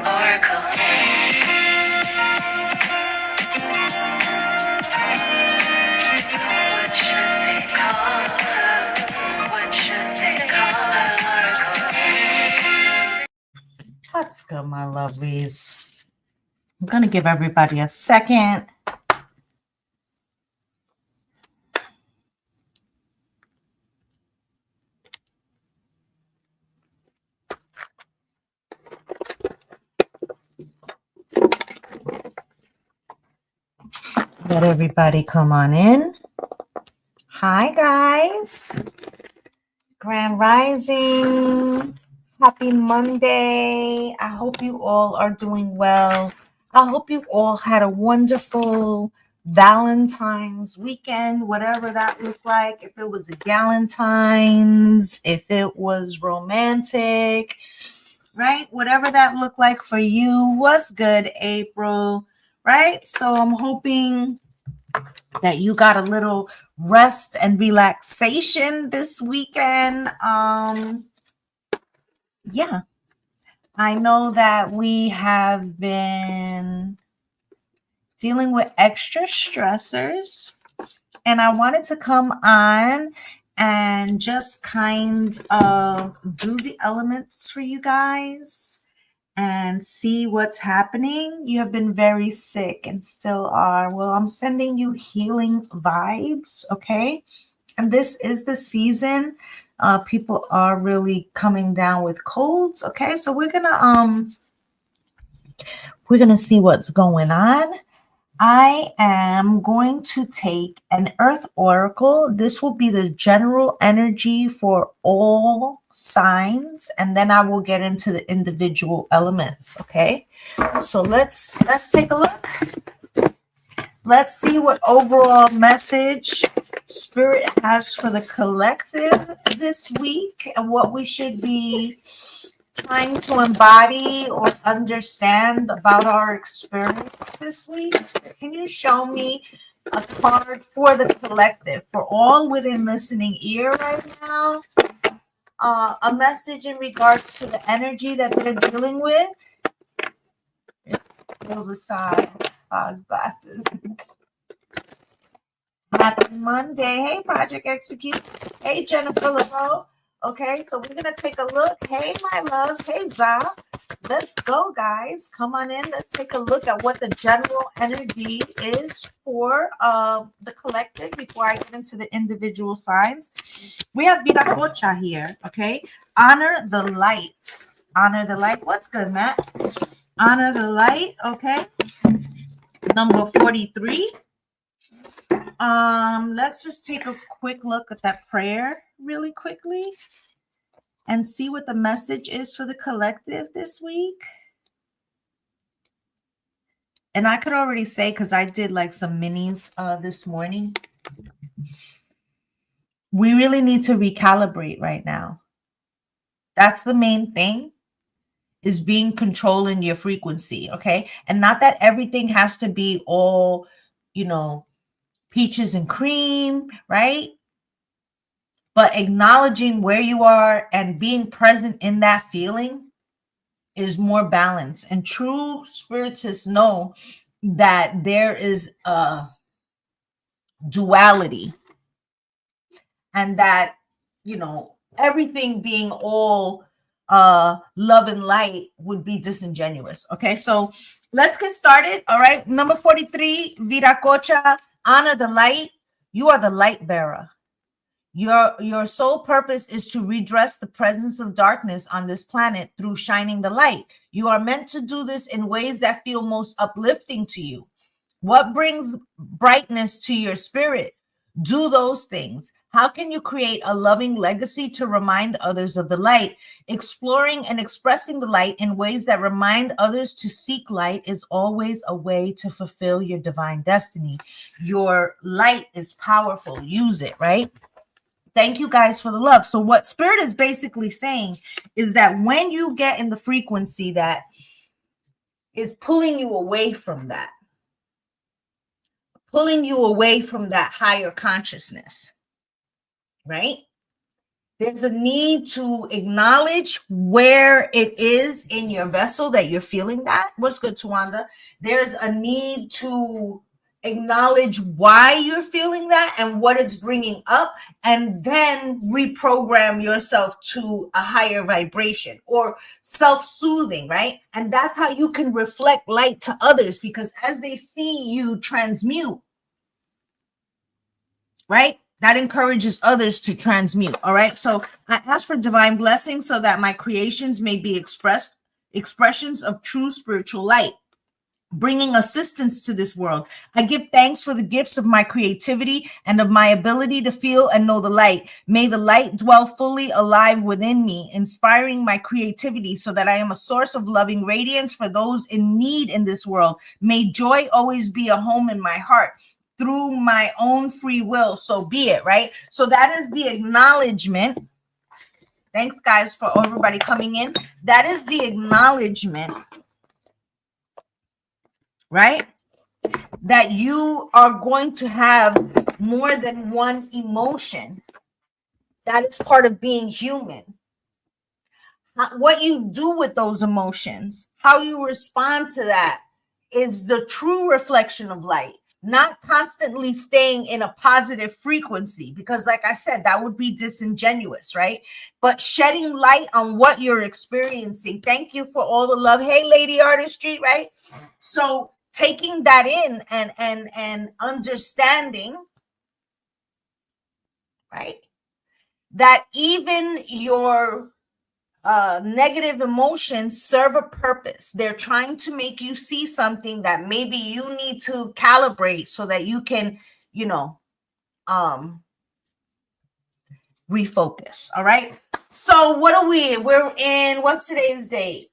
Oracle. What should they call her? What should they call her? Oracle. Let's go, my lovelies. I'm going to give everybody a second. Let everybody come on in. Hi, guys. Grand Rising. Happy Monday. I hope you all are doing well. I hope you all had a wonderful Valentine's weekend, whatever that looked like. If it was a Galentine's, if it was romantic, right? Whatever that looked like for you was good, April, right? So I'm hoping that you got a little rest and relaxation this weekend. Yeah, I know that we have been dealing with extra stressors, and I wanted to come on and just kind of do the elements for you guys and see what's happening. You have been very sick and still are. Well, I'm sending you healing vibes, okay? And this is the season. People are really coming down with colds, okay? So we're gonna see what's going on. I am going to take an Earth Oracle. This will be the general energy for all signs, and then I will get into the individual elements, okay? So let's take a look. Let's see what overall message Spirit has for the collective this week and what we should be trying to embody or understand about our experience this week. Can you show me a card for the collective, for all within listening ear right now? A message in regards to the energy that they're dealing with. Riverside, fog glasses. Happy Monday. Hey, Project Execute. Hey, Jennifer LeBeau. Okay, so we're going to take a look. Hey, my loves. Hey, Za. Let's go, guys. Come on in. Let's take a look at what the general energy is for the collective before I get into the individual signs. We have Viracocha here, okay? Honor the light. Honor the light. What's good, Matt? Honor the light, okay? Number 43. Let's just take a quick look at that prayer really quickly and see what the message is for the collective this week. And I could already say, because I did like some minis this morning, we really need to recalibrate right now. That's the main thing, is being controlling your frequency, okay? And not that everything has to be all, peaches and cream, right? But acknowledging where you are and being present in that feeling is more balanced. And true spiritists know that there is a duality, and that, everything being all love and light would be disingenuous. Okay, so let's get started. All right, number 43, Viracocha. Honor the light. You are the light bearer. Your sole purpose is to redress the presence of darkness on this planet through shining the light. You are meant to do this in ways that feel most uplifting to you. What brings brightness to your spirit? Do those things. How can you create a loving legacy to remind others of the light? Exploring and expressing the light in ways that remind others to seek light is always a way to fulfill your divine destiny. Your light is powerful. Use it, right? Thank you guys for the love. So what Spirit is basically saying is that when you get in the frequency that is pulling you away from that, pulling you away from that higher consciousness, right? There's a need to acknowledge where it is in your vessel that you're feeling that. What's good, Tawanda? There's a need to acknowledge why you're feeling that and what it's bringing up, and then reprogram yourself to a higher vibration or self-soothing, right? And that's how you can reflect light to others, because as they see you transmute, right? That encourages others to transmute. All right. So I ask for divine blessings so that my creations may be expressions of true spiritual light, bringing assistance to this world. I give thanks for the gifts of my creativity and of my ability to feel and know the light. May the light dwell fully alive within me, inspiring my creativity so that I am a source of loving radiance for those in need in this world. May joy always be a home in my heart. Through my own free will, so be it, right? So that is the acknowledgement. Thanks, guys, for everybody coming in. That is the acknowledgement, right? That you are going to have more than one emotion. That is part of being human. What you do with those emotions, how you respond to that, is the true reflection of light. Not constantly staying in a positive frequency, because like I said, that would be disingenuous, right? But shedding light on what you're experiencing. Thank you for all the love. Hey, Lady Artistry, right? So taking that in and understanding, right, that even your negative emotions serve a purpose. They're trying to make you see something that maybe you need to calibrate so that you can, refocus. All right. So what are we in? We're in, what's today's date?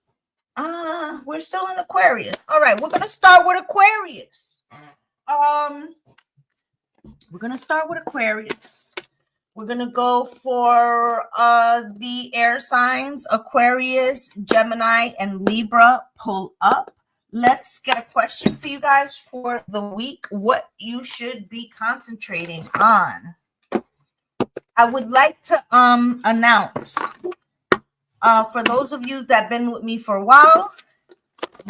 We're still in Aquarius. All right, we're gonna start with Aquarius. We're gonna start with Aquarius. We're going to go for the air signs, Aquarius, Gemini, and Libra. Pull up. Let's get a question for you guys for the week. What you should be concentrating on. I would like to announce, for those of you that have been with me for a while,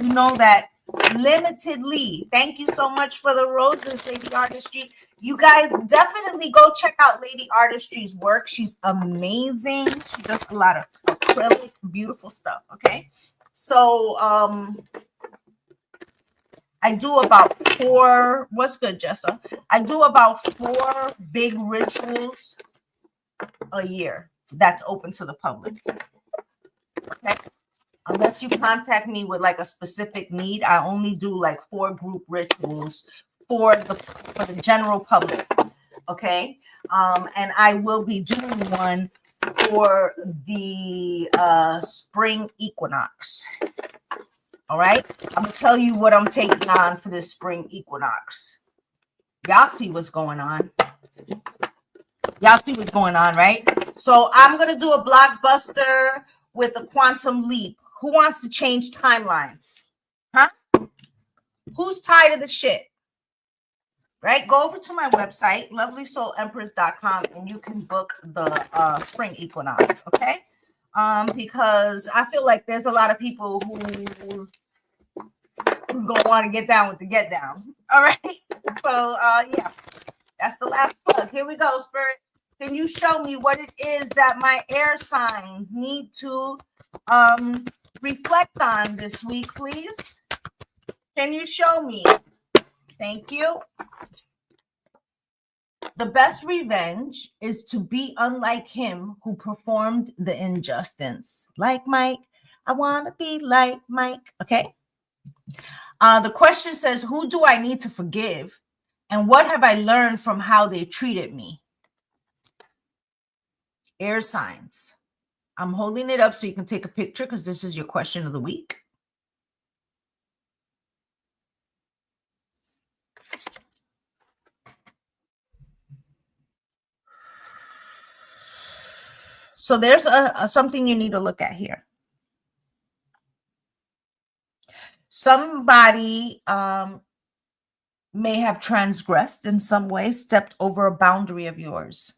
you know that limitedly. Thank you so much for the roses, Lady Artistry. You guys definitely go check out Lady Artistry's work. She's amazing. She does a lot of acrylic, beautiful stuff. Okay. So I do about 4. What's good, Jessa? I do about 4 big rituals a year that's open to the public. Okay. Unless you contact me with like a specific need, I only do like 4 group rituals for the general public. Okay. And I will be doing one for the spring equinox. All right. I'm gonna tell you what I'm taking on for this spring equinox. Y'all see what's going on. Y'all see what's going on, right? So I'm gonna do a blockbuster with a quantum leap. Who wants to change timelines? Huh? Who's tired of the shit? Right? Go over to my website, lovelysoulempress.com, and you can book the spring equinox, okay? Because I feel like there's a lot of people who's gonna want to get down with the get down. All right. So yeah, that's the last plug. Here we go, Spirit. Can you show me what it is that my air signs need to reflect on this week, please? Can you show me? Thank you. The best revenge is to be unlike him who performed the injustice. Like Mike, I want to be like Mike. Okay. The question says, who do I need to forgive? And what have I learned from how they treated me? Air signs. I'm holding it up so you can take a picture because this is your question of the week. So there's something you need to look at here. Somebody may have transgressed in some way, stepped over a boundary of yours.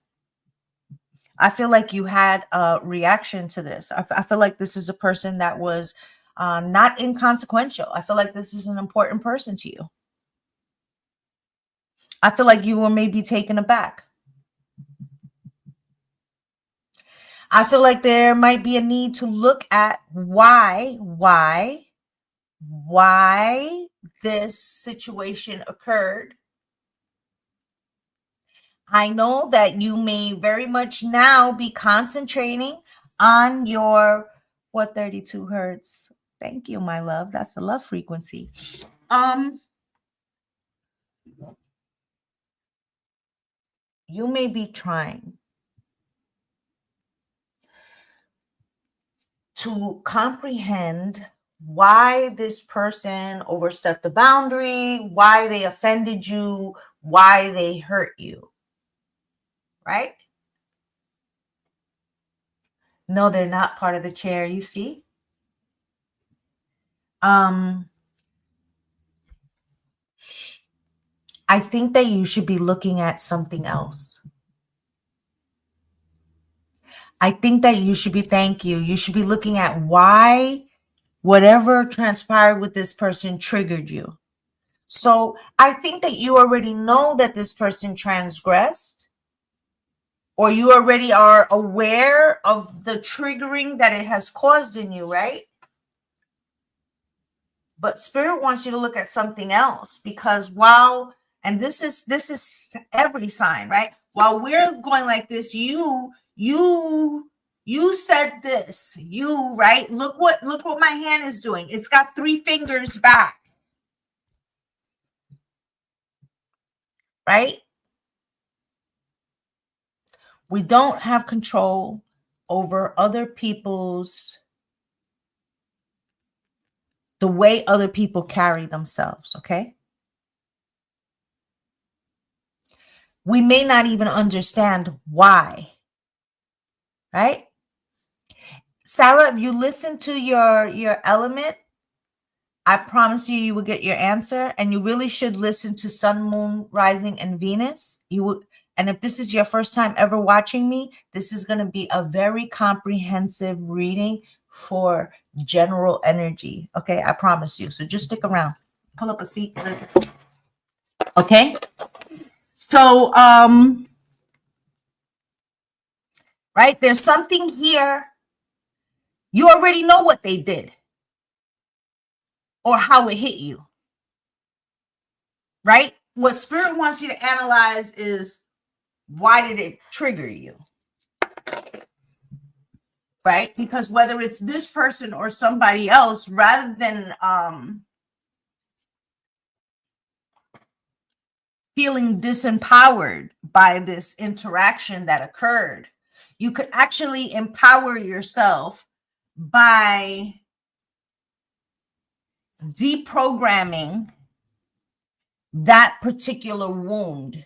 I feel like you had a reaction to this. I feel like this is a person that was not inconsequential. I feel like this is an important person to you. I feel like you were maybe taken aback. I feel like there might be a need to look at why this situation occurred. I know that you may very much now be concentrating on your 432 hertz. Thank you, my love. That's the love frequency. You may be trying to comprehend why this person overstepped the boundary, why they offended you, why they hurt you, right? No, they're not part of the chair, you see? I think that you should be looking at something else. I think that you should be, thank you. You should be looking at why whatever transpired with this person triggered you. So I think that you already know that this person transgressed, or you already are aware of the triggering that it has caused in you, right? But Spirit wants you to look at something else, because while, and this is every sign, right? While we're going like this, you said this, right? Look what my hand is doing. It's got 3 fingers back, right? We don't have control over other people's, the way other people carry themselves, okay? We may not even understand why, right? Sarah, if you listen to your element, I promise you will get your answer. And you really should listen to Sun, Moon, Rising, and Venus. You will, and if this is your first time ever watching me, this is going to be a very comprehensive reading for general energy. Okay, I promise you. So just stick around. Pull up a seat. Okay. So, right, there's something here. You already know what they did or how it hit you, right? What Spirit wants you to analyze is, why did it trigger you, right? Because whether it's this person or somebody else, rather than feeling disempowered by this interaction that occurred, you could actually empower yourself by deprogramming that particular wound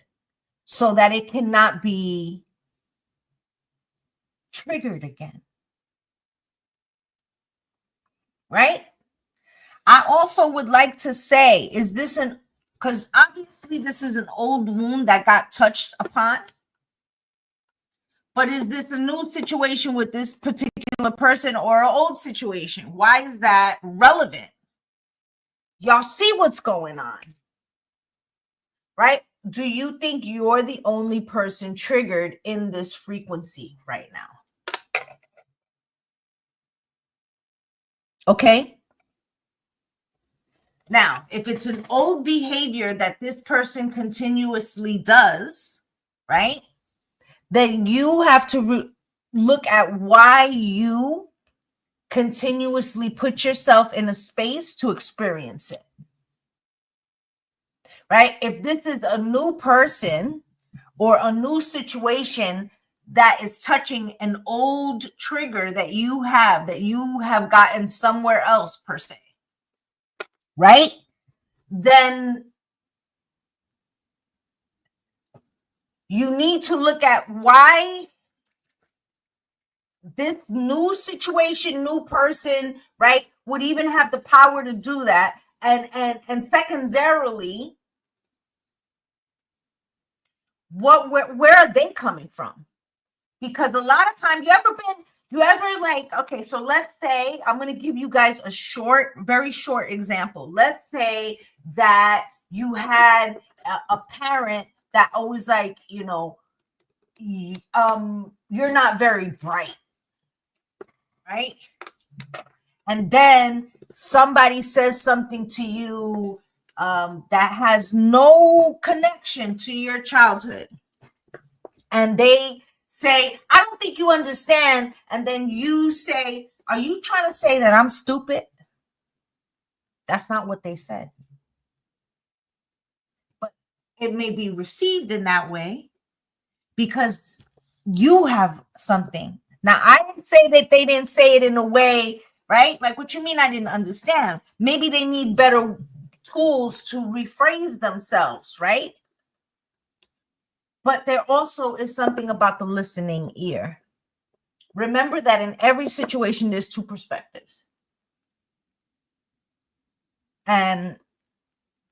so that it cannot be triggered again. Right? I also would like to say, is this an, because obviously this is an old wound that got touched upon, but is this a new situation with this particular person or an old situation? Why is that relevant? Y'all see what's going on, right? Do you think you're the only person triggered in this frequency right now? Okay. Now, if it's an old behavior that this person continuously does, right, then you have to look at why you continuously put yourself in a space to experience it, right? If this is a new person or a new situation that is touching an old trigger that you have gotten somewhere else per se, right? Then you need to look at why this new situation, new person, right, would even have the power to do that. And secondarily, where are they coming from? Because a lot of times, you ever like, okay, so let's say I'm going to give you guys a very short example. Let's say that you had a parent that always like, you're not very bright, right? And then somebody says something to you that has no connection to your childhood. And they say, I don't think you understand. And then you say, are you trying to say that I'm stupid? That's not what they said. But it may be received in that way because you have something. Now, I didn't say that they didn't say it in a way, right? Like, what you mean I didn't understand? Maybe they need better tools to rephrase themselves, right? But there also is something about the listening ear. Remember that in every situation, there's two perspectives. And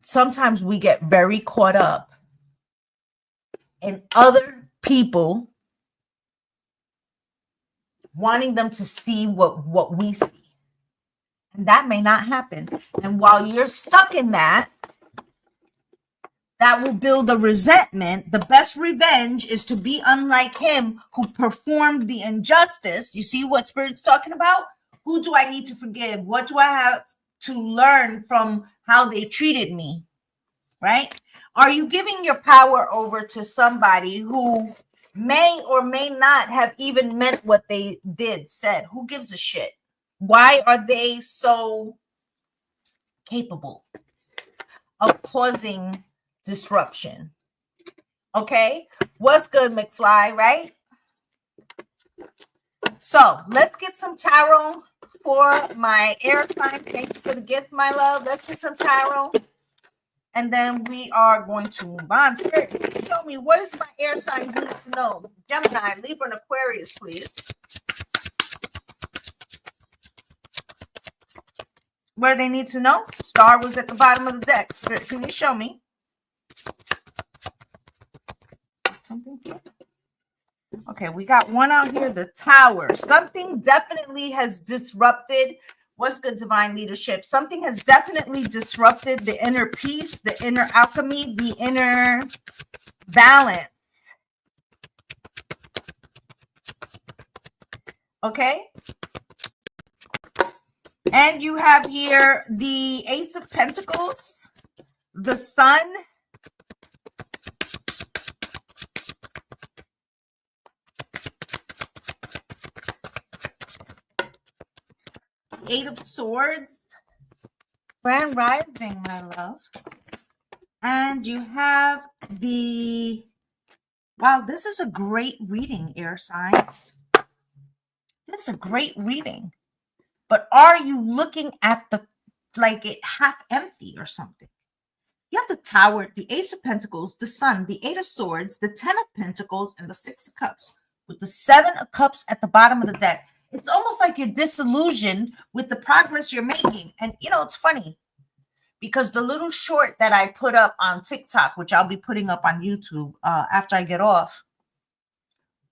sometimes we get very caught up in other people wanting them to see what we see. And that may not happen. And while you're stuck in that will build a resentment. The best revenge is to be unlike him who performed the injustice. You see what Spirit's talking about? Who do I need to forgive? What do I have to learn from how they treated me? Right? Are you giving your power over to somebody who may or may not have even meant what they said? Who gives a shit? Why are they so capable of causing disruption? Okay, what's good, McFly, right? So let's get some tarot for my air sign. Thank you for the gift, my love. Let's get some tarot. And then we are going to move on. Spirit, show me what does my air signs need to know? Gemini, Libra, and Aquarius, please. What do they need to know? Star was at the bottom of the deck. Spirit, can you show me? Something here. Okay, we got one out here, the Tower. Something definitely has disrupted. What's good, divine leadership? Something has definitely disrupted the inner peace, the inner alchemy, the inner balance. Okay? And you have here the Ace of Pentacles, the Sun, Eight of Swords, Grand Rising, my love. And you have the, wow, this is a great reading, air signs. This is a great reading. But are you looking at like it half empty or something? You have the Tower, the Ace of Pentacles, the Sun, the Eight of Swords, the Ten of Pentacles, and the Six of Cups, with the Seven of Cups at the bottom of the deck. It's almost like you're disillusioned with the progress you're making. And, it's funny because the little short that I put up on TikTok, which I'll be putting up on YouTube after I get off,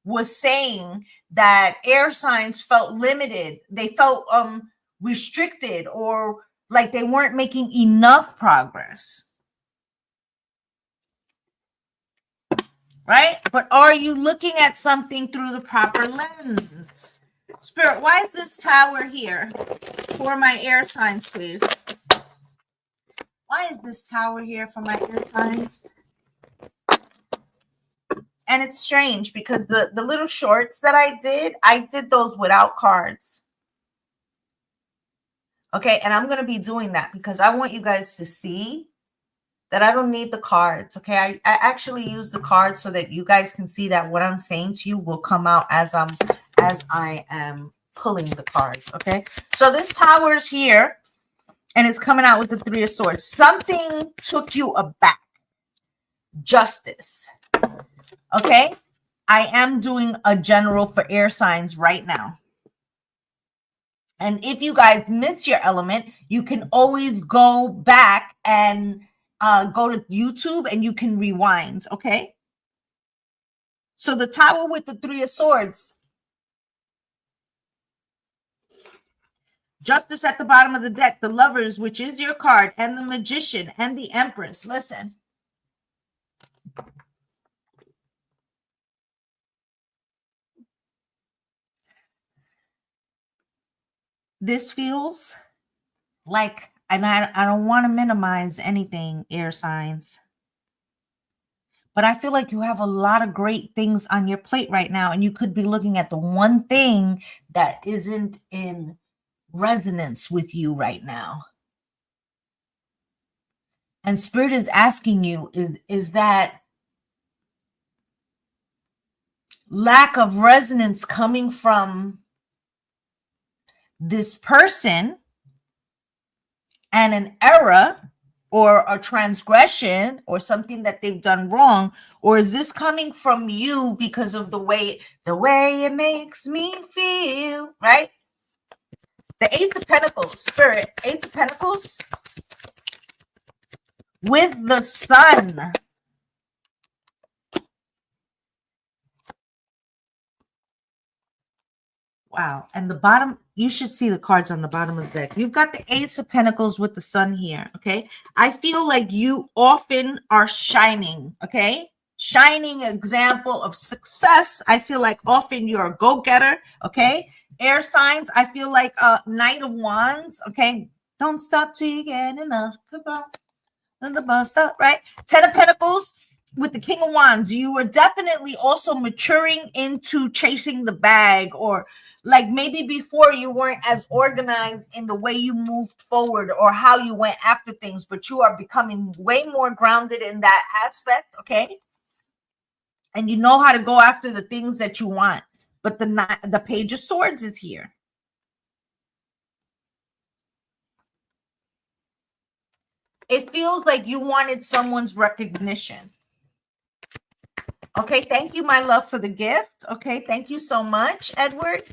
was saying that air signs felt limited. They felt restricted or like they weren't making enough progress. Right? But are you looking at something through the proper lens? Spirit, why is this Tower here? For my air signs, please. Why is this Tower here for my air signs? And it's strange because the little shorts that I did those without cards. Okay, and I'm going to be doing that because I want you guys to see that I don't need the cards. Okay, I actually use the cards so that you guys can see that what I'm saying to you will come out as I am pulling the cards. Okay, so this Tower is here and it's coming out with the Three of Swords. Something took you aback. Justice. Okay, I am doing a general for air signs right now. And if you guys miss your element, you can always go back and go to YouTube and you can rewind. Okay, So the Tower with the Three of Swords. Justice at the bottom of the deck, the Lovers, which is your card, and the Magician and the Empress. Listen. This feels like, and I don't want to minimize anything, air signs, but I feel like you have a lot of great things on your plate right now, and you could be looking at the one thing that isn't in resonance with you right now. And Spirit is asking you, is that lack of resonance coming from this person and an error or a transgression or something that they've done wrong, or is this coming from you because of the way it makes me feel, right? The Ace of Pentacles, Spirit, Ace of Pentacles with the Sun. Wow. And the bottom, you should see the cards on the bottom of the deck. You've got the Ace of Pentacles with the Sun here. Okay. I feel like you often are shining. Okay. Shining example of success. I feel like often you're a go-getter. Okay. Air signs. I feel like Knight of Wands. Okay. Don't stop till you get enough. Goodbye. And the bus stop, right? Ten of Pentacles with the King of Wands. You were definitely also maturing into chasing the bag, or like maybe before you weren't as organized in the way you moved forward or how you went after things, but you are becoming way more grounded in that aspect, okay? And you know how to go after the things that you want. But the Page of Swords is here. It feels like you wanted someone's recognition. Okay, thank you, my love, for the gift. Okay, thank you so much, Edward.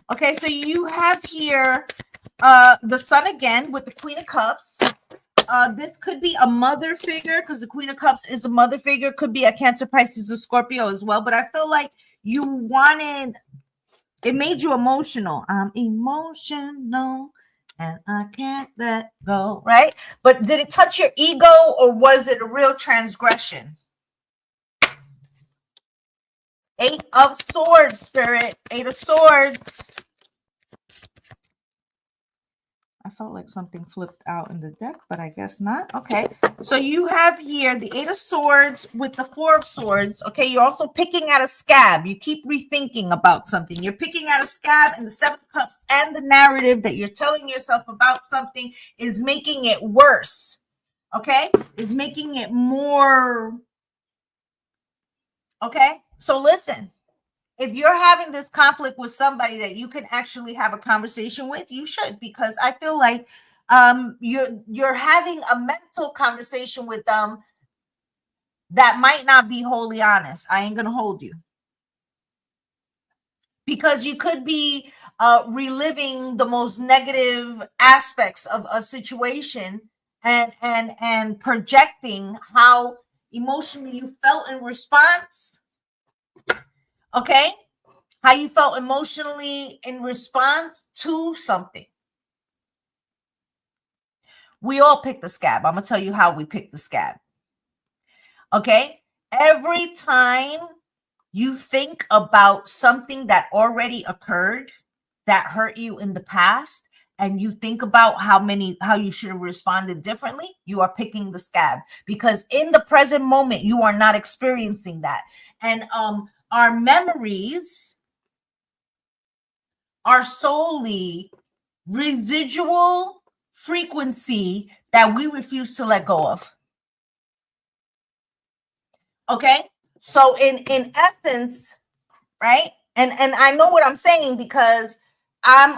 Okay, so you have here the Sun again with the Queen of Cups. This could be a mother figure because the Queen of Cups is a mother figure. Could be a Cancer, Pisces, or Scorpio as well. But I feel like you wanted, it made you emotional. I'm emotional and I can't let go, right? But did it touch your ego or was it a real transgression? Eight of Swords, Spirit. Eight of Swords. I felt like something flipped out in the deck, but I guess not. Okay. So you have here the Eight of Swords with the Four of Swords. Okay. You're also picking at a scab. You keep rethinking about something. You're picking at a scab, and the Seven of Cups and the narrative that you're telling yourself about something is making it worse. Okay. Is making it more. Okay. So listen. If you're having this conflict with somebody that you can actually have a conversation with, you should, because I feel like you're having a mental conversation with them that might not be wholly honest. I ain't gonna hold you, because you could be reliving the most negative aspects of a situation and projecting how emotionally you felt in response. Okay. How you felt emotionally in response to something. We all pick the scab. I'm going to tell you how we pick the scab. Okay? Every time you think about something that already occurred that hurt you in the past, and you think about how you should have responded differently, you are picking the scab, because in the present moment you are not experiencing that. And our memories are solely residual frequency that we refuse to let go of. Okay? So in essence, right? And I know what I'm saying because I'm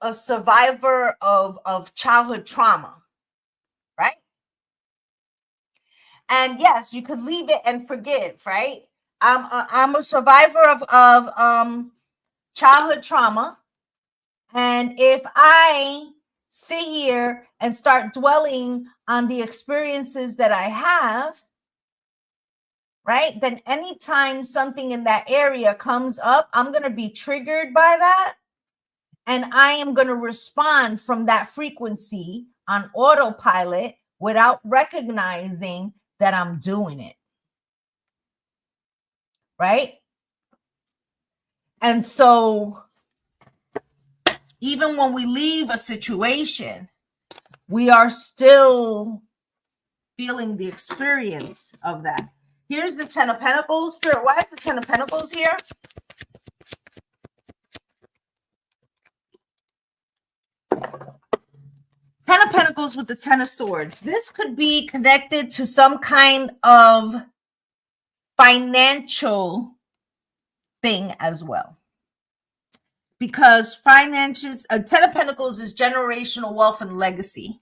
a survivor of childhood trauma, right? And yes, you could leave it and forgive, right? I'm a survivor of childhood trauma. And if I sit here and start dwelling on the experiences that I have, right? Then anytime something in that area comes up, I'm going to be triggered by that. And I am going to respond from that frequency on autopilot without recognizing that I'm doing it. Right? And so even when we leave a situation, we are still feeling the experience of that. Here's the 10 of Pentacles. Spirit, why is the 10 of Pentacles here? 10 of Pentacles with the 10 of Swords. This could be connected to some kind of financial thing as well. Because finances, 10 of Pentacles is generational wealth and legacy.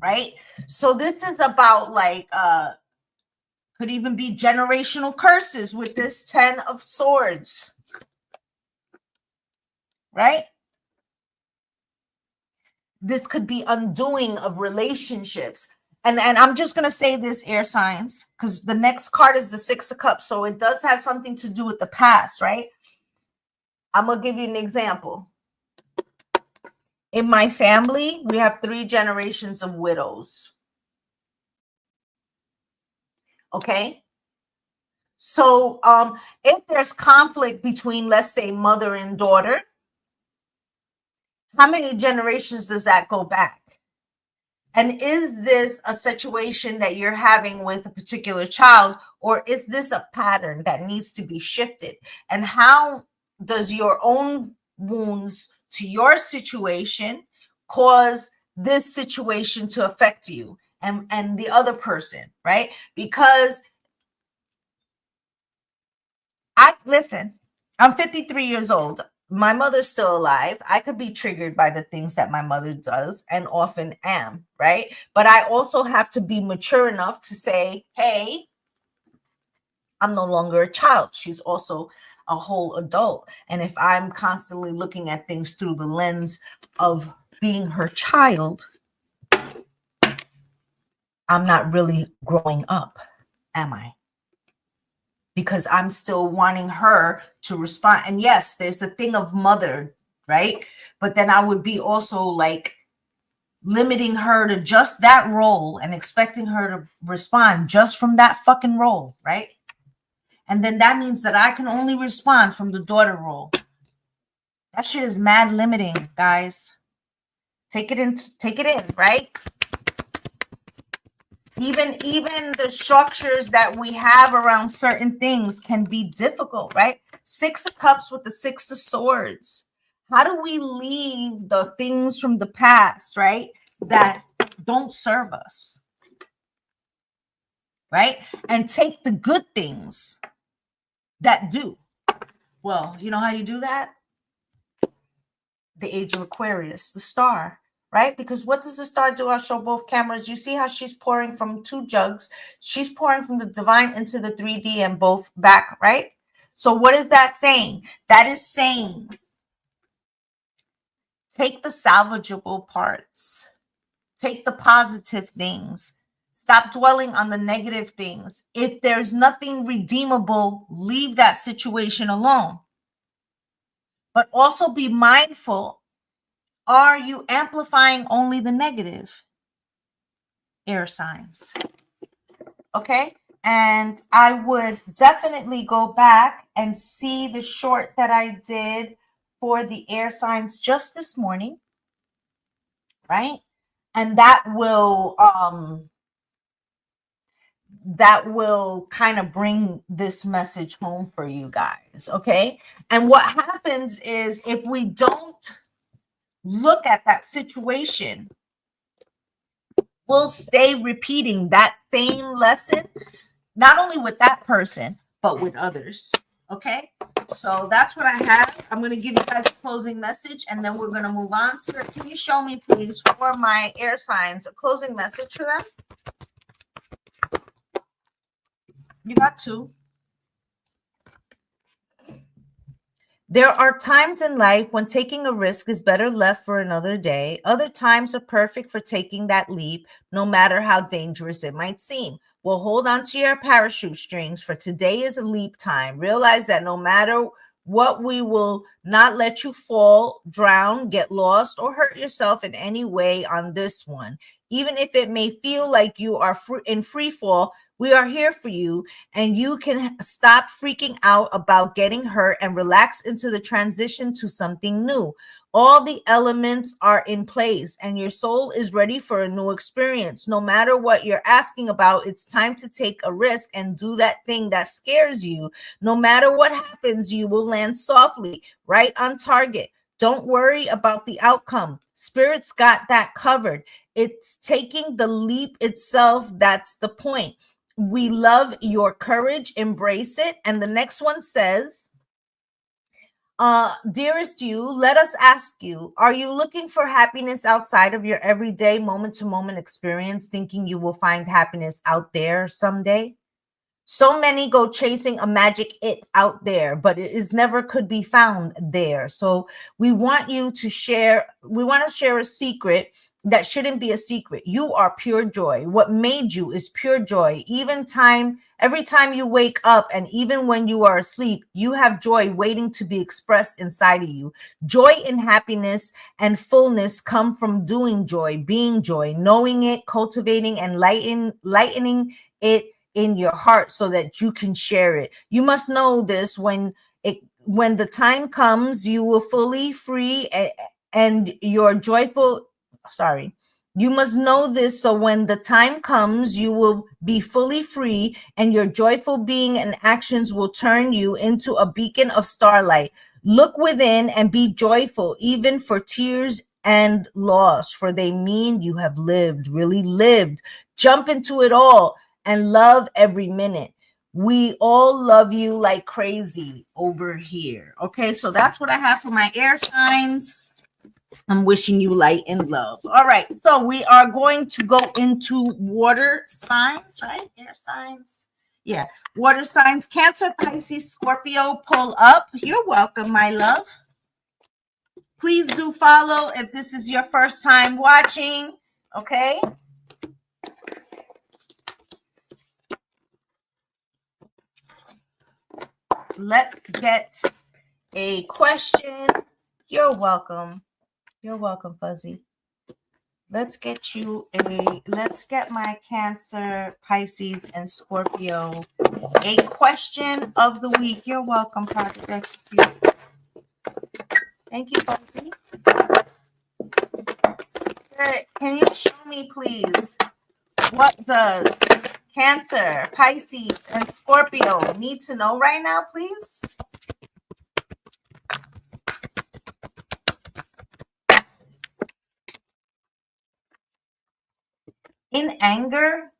Right? So this is about like, could even be generational curses with this 10 of Swords. Right? This could be undoing of relationships. And I'm just going to say this, air signs, because the next card is the 6 of Cups. So it does have something to do with the past, right? I'm going to give you an example. In my family, we have 3 generations of widows. Okay? So if there's conflict between, let's say, mother and daughter, how many generations does that go back? And is this a situation that you're having with a particular child, or is this a pattern that needs to be shifted? And how does your own wounds to your situation cause this situation to affect you and the other person, right? Because listen, I'm 53 years old. My mother's still alive. I could be triggered by the things that my mother does and often am, right? But I also have to be mature enough to say, hey, I'm no longer a child. She's also a whole adult. And if I'm constantly looking at things through the lens of being her child, I'm not really growing up, am I? Because I'm still wanting her to respond. And yes, there's the thing of mother, right? But then I would be also like limiting her to just that role and expecting her to respond just from that fucking role, right? And then that means that I can only respond from the daughter role. That shit is mad limiting, guys. Take it in, right? Even the structures that we have around certain things can be difficult, right? 6 of Cups with the 6 of Swords. How do we leave the things from the past, right, that don't serve us, right? And take the good things that do. Well, you know how you do that? The Age of Aquarius, the star. Right? Because what does the star do? I'll show both cameras. You see how she's pouring from 2 jugs. She's pouring from the divine into the 3D and both back, right? So what is that saying? That is saying, take the salvageable parts. Take the positive things. Stop dwelling on the negative things. If there's nothing redeemable, leave that situation alone. But also be mindful. Are you amplifying only the negative? Air signs. Okay. And I would definitely go back and see the short that I did for the air signs just this morning. Right. And that will kind of bring this message home for you guys. Okay. And what happens is if we don't look at that situation, we'll stay repeating that same lesson, not only with that person, but with others. Okay, so that's what I have. I'm going to give you guys a closing message and then we're going to move on. Spirit, can you show me, please, for my air signs, a closing message for them? You got 2. There are times in life when taking a risk is better left for another day. Other times are perfect for taking that leap, no matter how dangerous it might seem. Well, hold on to your parachute strings, for today is a leap time. Realize that no matter what, we will not let you fall, drown, get lost, or hurt yourself in any way on this one. Even if it may feel like you are in free fall, we are here for you, and you can stop freaking out about getting hurt and relax into the transition to something new. All the elements are in place, and your soul is ready for a new experience. No matter what you're asking about, it's time to take a risk and do that thing that scares you. No matter what happens, you will land softly, right on target. Don't worry about the outcome. Spirit's got that covered. It's taking the leap itself that's the point. We love your courage. Embrace it. And the next one says, dearest you, let us ask you, are you looking for happiness outside of your everyday moment to moment experience, thinking you will find happiness out there someday? So many go chasing a magic it out there, but it is never could be found there. So we want to share a secret that shouldn't be a secret. You are pure joy. What made you is pure joy. Every time you wake up, and even when you are asleep, you have joy waiting to be expressed inside of you. Joy and happiness and fullness come from doing joy, being joy, knowing it, cultivating and lightening it in your heart so that you can share it. You must know this: when the time comes, you will fully free and your joyful. Sorry. You must know this, so when the time comes, you will be fully free, and your joyful being and actions will turn you into a beacon of starlight. Look within and be joyful, even for tears and loss, for they mean you have lived, really lived. Jump into it all and love every minute. We all love you like crazy over here. Okay, so that's what I have for my air signs. I'm wishing you light and love. All right, so we are going to go into water signs, right? Air signs. Yeah, water signs. Cancer, Pisces, Scorpio, pull up. You're welcome, my love. Please do follow if this is your first time watching, okay? Let's get a question. You're welcome. You're welcome, Fuzzy. Let's get my Cancer, Pisces, and Scorpio a question of the week. You're welcome, Project Execute. Thank you, Fuzzy. Can you show me, please, what does Cancer, Pisces, and Scorpio need to know right now, please? In anger,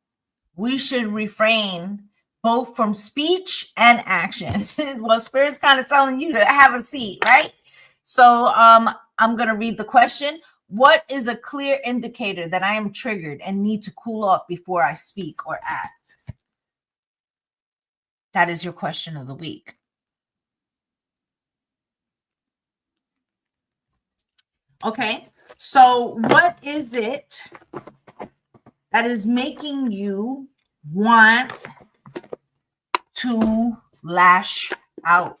we should refrain both from speech and action. Well, Spirit's kind of telling you to have a seat, right? So I'm going to read the question. What is a clear indicator that I am triggered and need to cool off before I speak or act? That is your question of the week. Okay, so what is it that is making you want to lash out?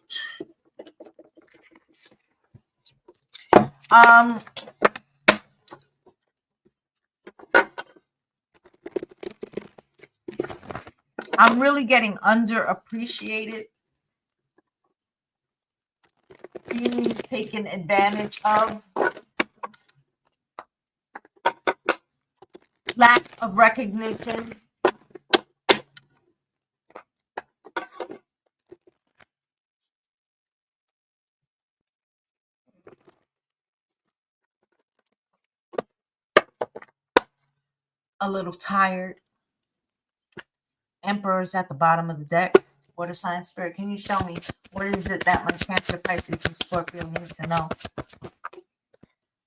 I'm really getting underappreciated, being taken advantage of, lack of recognition. A little tired. Emperor's at the bottom of the deck. Water sign, Spirit, can you show me what is it that my Cancer, Pisces, and Scorpio need to know?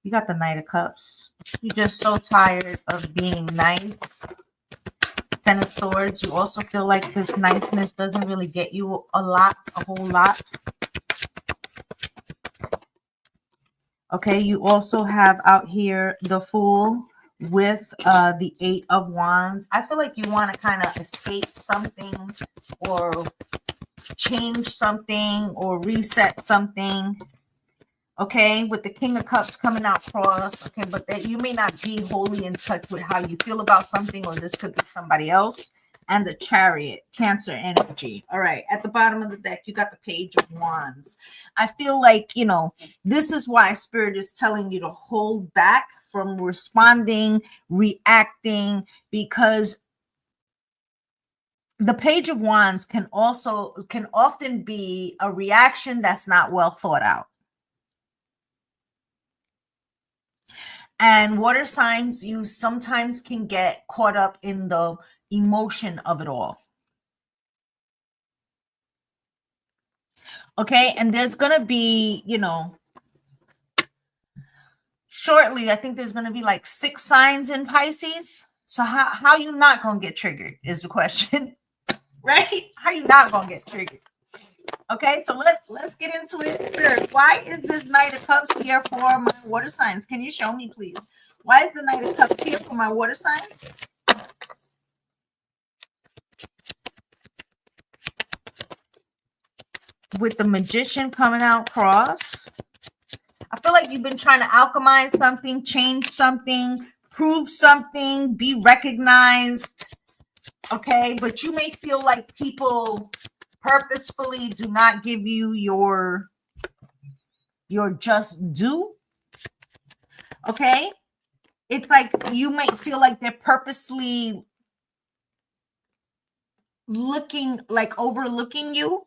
You got the Knight of Cups. You're just so tired of being nice. Ten of Swords. You also feel like this niceness doesn't really get you a whole lot. Okay, you also have out here the Fool, with the Eight of Wands. I feel like you want to kind of escape something or change something or reset something. Okay, with the King of Cups coming out cross. Okay, but that you may not be wholly in touch with how you feel about something, or this could be somebody else. And the Chariot, Cancer energy. All right, at the bottom of the deck, you got the Page of Wands. I feel like, you know, this is why Spirit is telling you to hold back from responding, reacting, because the Page of Wands can often be a reaction that's not well thought out. And water signs, you sometimes can get caught up in the emotion of it all. Okay, and there's going to be, you know, shortly, I think there's going to be like 6 signs in Pisces. So how you not going to get triggered is the question, right? How you not going to get triggered? Okay, so let's get into it. Spirit, why is this Knight of Cups here for my water signs? Can you show me, please? Why is the Knight of Cups here for my water signs? With the Magician coming out cross. I feel like you've been trying to alchemize something, change something, prove something, be recognized. Okay, but you may feel like people purposefully do not give you your just due. Okay, it's like you might feel like they're purposely overlooking you.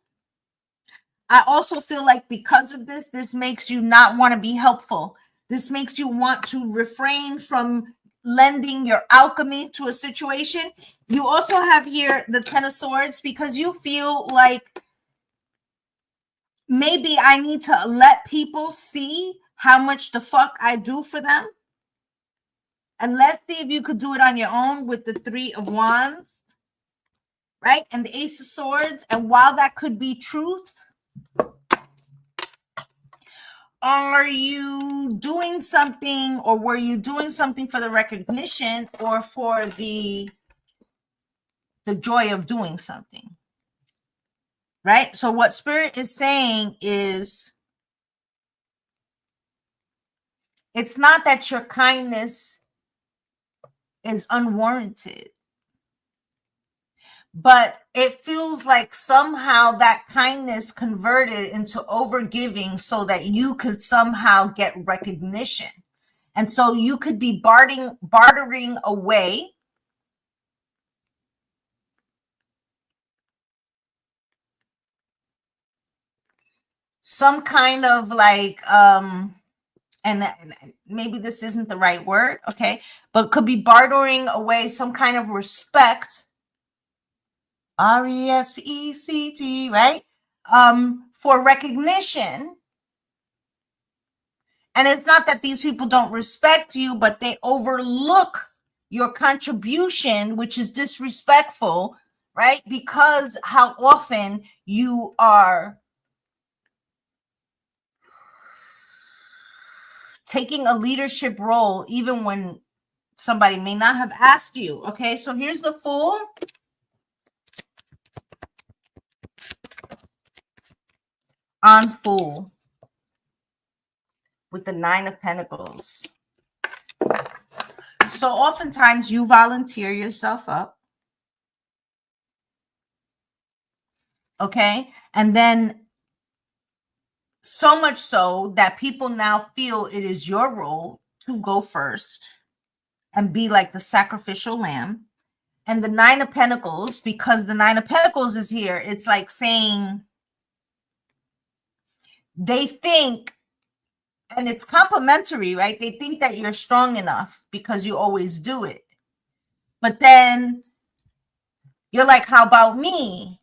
I also feel like because of this makes you not want to be helpful. This makes you want to refrain from lending your alchemy to a situation. You also have here the Ten of Swords because you feel like maybe I need to let people see how much the fuck I do for them. And let's see if you could do it on your own with the Three of Wands, right? And the Ace of Swords. And while that could be truth, are you doing something, or were you doing something for the recognition or for the joy of doing something? Right? So what Spirit is saying is it's not that your kindness is unwarranted, but it feels like somehow that kindness converted into overgiving so that you could somehow get recognition. And so you could be bartering away some kind of like, and maybe this isn't the right word, okay, but could be bartering away some kind of respect, RESPECT, right? For recognition. And it's not that these people don't respect you, but they overlook your contribution, which is disrespectful, right? Because how often you are taking a leadership role, even when somebody may not have asked you. Okay, so here's the Fool. On Fool with the Nine of Pentacles. So oftentimes you volunteer yourself up. Okay, and then so much so that people now feel it is your role to go first and be like the sacrificial lamb. And the Nine of Pentacles, because the Nine of Pentacles is here, it's like saying they think, and it's complimentary, right? They think that you're strong enough because you always do it. But then you're like, how about me?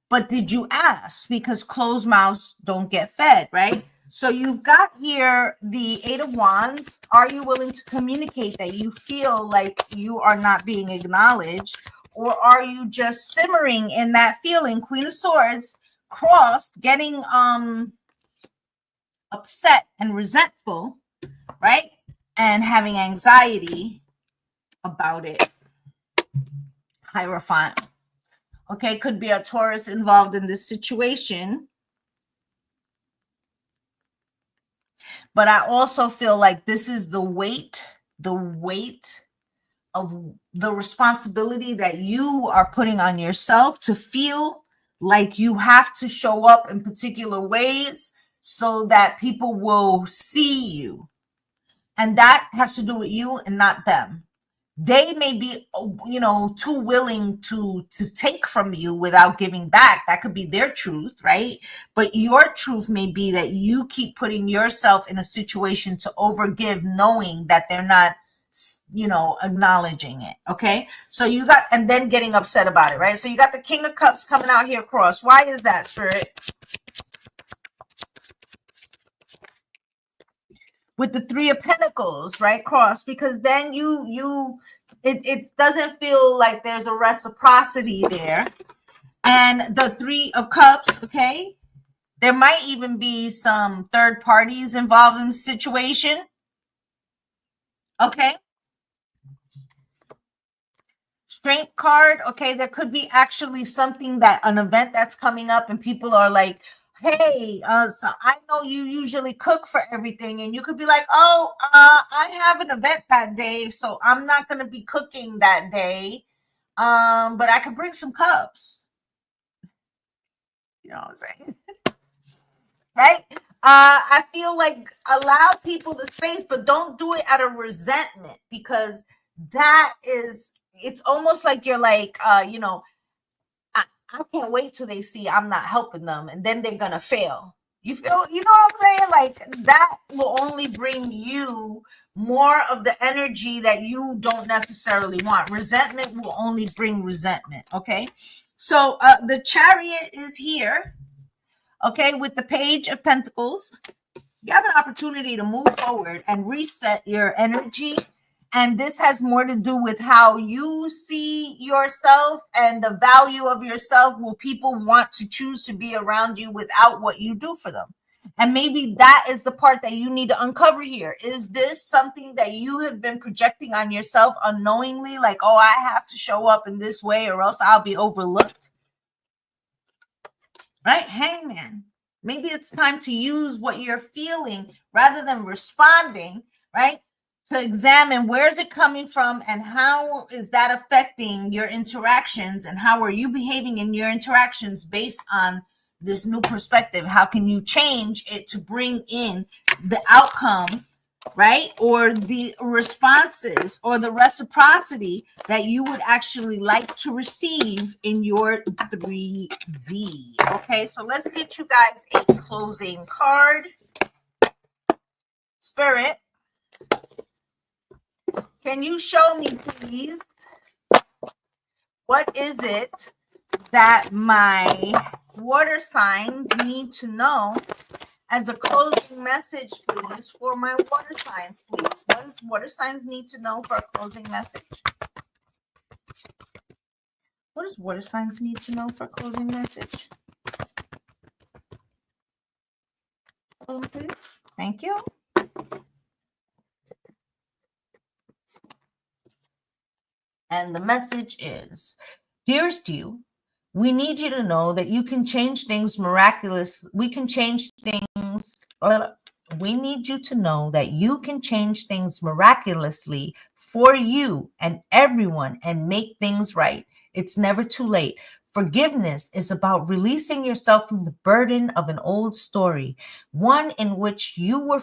But did you ask? Because closed mouths don't get fed, right? So you've got here the Eight of Wands. Are you willing to communicate that you feel like you are not being acknowledged? Or are you just simmering in that feeling? Queen of Swords crossed, getting upset and resentful, right? and having anxiety about it. Hierophant. Okay, could be a Taurus involved in this situation. But I also feel like this is the weight of the responsibility that you are putting on yourself to feel like you have to show up in particular ways so that people will see you. And that has to do with you and not them. They may be, you know, too willing to take from you without giving back. That could be their truth, right? But your truth may be that you keep putting yourself in a situation to overgive, knowing that they're not, you know, acknowledging it. Okay, so you got, and then getting upset about it, right? So you got the King of Cups coming out here cross. Why is that, Spirit? With the Three of Pentacles, right, cross, because then it doesn't feel like there's a reciprocity there. And the Three of Cups, okay, there might even be some third parties involved in the situation. Okay, Strength card, okay, there could be actually something, that an event that's coming up and people are like, hey, so I know you usually cook for everything, and you could be like, oh, I have an event that day, so I'm not going to be cooking that day, but I could bring some cups. You know what I'm saying? Right? I feel like allow people the space, but don't do it out of resentment, because that is, it's almost like you're like, you know, I can't wait till they see I'm not helping them, and then they're gonna fail. You feel, you know what I'm saying? Like that will only bring you more of the energy that you don't necessarily want. Resentment will only bring resentment. Okay, so the Chariot is here. Okay, with the Page of Pentacles, you have an opportunity to move forward and reset your energy. And this has more to do with how you see yourself and the value of yourself. Will people want to choose to be around you without what you do for them? And maybe that is the part that you need to uncover here. Is this something that you have been projecting on yourself unknowingly? Like, oh, I have to show up in this way or else I'll be overlooked. Right? Hangman. Maybe it's time to use what you're feeling rather than responding, right? To examine where is it coming from and how is that affecting your interactions, and how are you behaving in your interactions based on this new perspective? How can you change it to bring in the outcome, right? Or the responses or the reciprocity that you would actually like to receive in your 3D. Okay, so let's get you guys a closing card. Spirit, can you show me, please, what is it that my water signs need to know as a closing message, please, for my water signs, please? What does water signs need to know for a closing message? What does water signs need to know for a closing message? Please. Thank you. And the message is, dearest you, we need you to know that you can change things miraculous. We can change things. We need you to know that you can change things miraculously for you and everyone and make things right. It's never too late. Forgiveness is about releasing yourself from the burden of an old story, one in which you were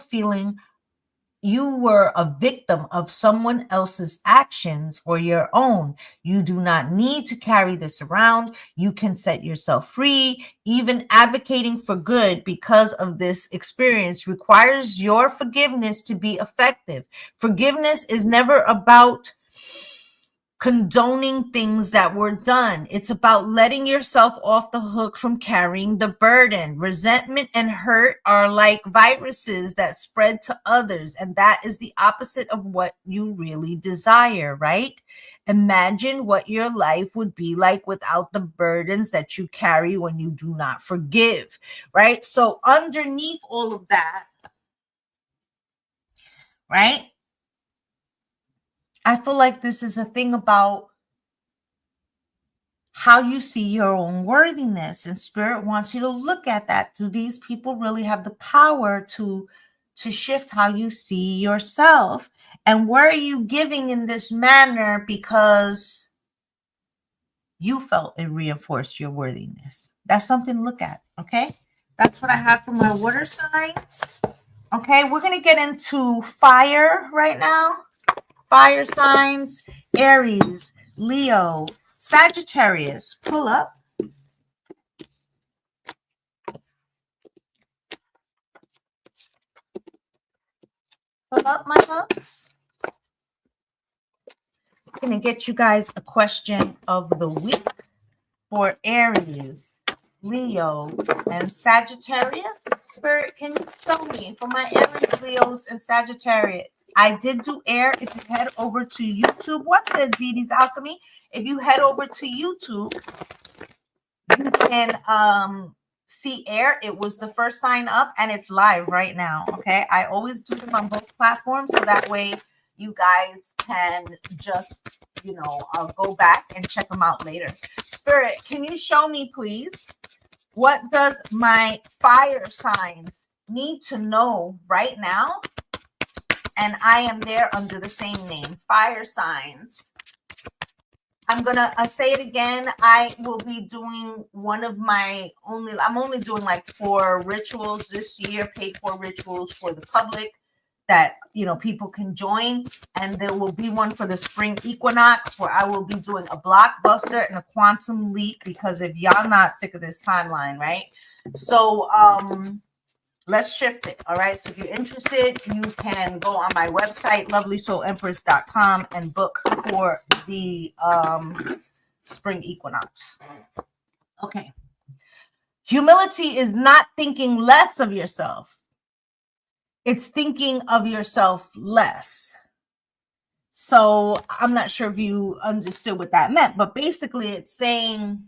a victim of someone else's actions or your own. You do not need to carry this around. You can set yourself free. Even advocating for good because of this experience requires your forgiveness to be effective. Forgiveness is never about condoning things that were done. It's about letting yourself off the hook from carrying the burden. Resentment and hurt are like viruses that spread to others, and that is the opposite of what you really desire, right? Imagine what your life would be like without the burdens that you carry when you do not forgive, right? So underneath all of that, right, I feel like this is a thing about how you see your own worthiness, and spirit wants you to look at that. Do these people really have the power to shift how you see yourself? And were you giving in this manner because you felt it reinforced your worthiness? That's something to look at. Okay, that's what I have for my water signs. Okay, we're gonna get into fire right now. Fire signs: Aries, Leo, Sagittarius. Pull up. Pull up, my loves. I'm going to get you guys a question of the week for Aries, Leo, and Sagittarius. Spirit, can you show me for my Aries, Leos, and Sagittarius? I did do air. If you head over to YouTube, what's the Didi's Alchemy? If you head over to YouTube, you can see air. It was the first sign up, and it's live right now. Okay, I always do them on both platforms, so that way you guys can just, go back and check them out later. Spirit, can you show me, please, what does my fire signs need to know right now? And I am there under the same name, fire signs. I'm going to say it again. I will be doing I'm only doing like 4 rituals this year, paid for rituals for the public that, people can join. And there will be one for the spring equinox where I will be doing a blockbuster and a quantum leap, because if y'all not sick of this timeline, right? So, let's shift it. All right. So if you're interested, you can go on my website, lovelysoulempress.com, and book for the spring equinox. Okay. Humility is not thinking less of yourself. It's thinking of yourself less. So I'm not sure if you understood what that meant, but basically it's saying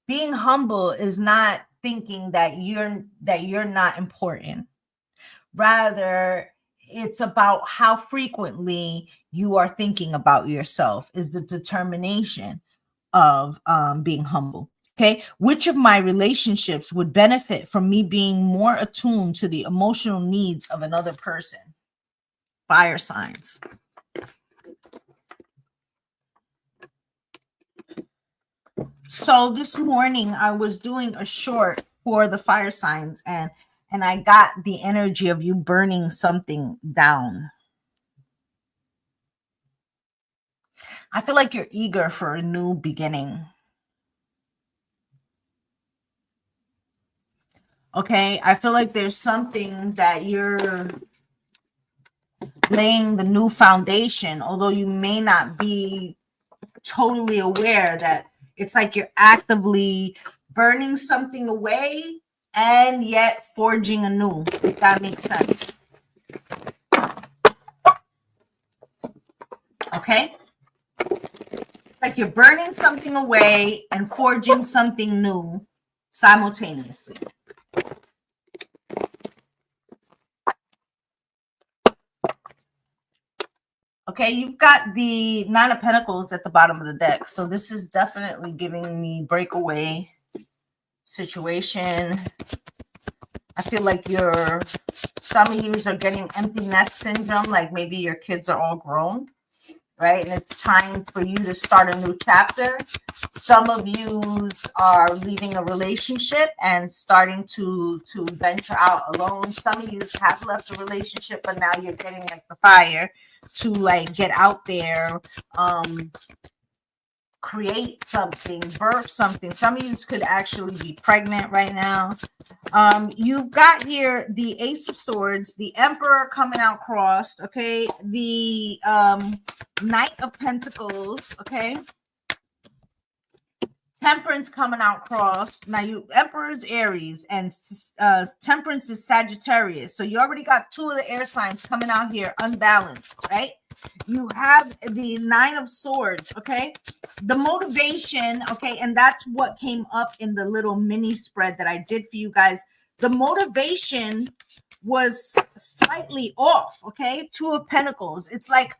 being humble is not thinking that you're not important. Rather, it's about how frequently you are thinking about yourself is the determination of being humble. Okay, which of my relationships would benefit from me being more attuned to the emotional needs of another person? Fire signs. So this morning I was doing a short for the fire signs, and I got the energy of you burning something down. I feel like you're eager for a new beginning. Okay, I feel like there's something that you're laying the new foundation, although you may not be totally aware that it's like you're actively burning something away and yet forging anew, if that makes sense. Okay? It's like you're burning something away and forging something new simultaneously. Okay, you've got the 9 of Pentacles at the bottom of the deck. So this is definitely giving me breakaway situation. I feel like some of you are getting empty nest syndrome, like maybe your kids are all grown, right? And it's time for you to start a new chapter. Some of you are leaving a relationship and starting to venture out alone. Some of you have left a relationship, but now you're getting like the fire to like get out there, create something, birth something. Some of you could actually be pregnant right now. You've got here the Ace of Swords, the Emperor coming out crossed, okay? The Knight of Pentacles, okay? Temperance coming out crossed. Now Emperor's Aries and Temperance is Sagittarius. So you already got 2 of the air signs coming out here unbalanced, right? You have the 9 of Swords, okay? The motivation, okay? And that's what came up in the little mini spread that I did for you guys. The motivation was slightly off, okay? 2 of Pentacles. It's like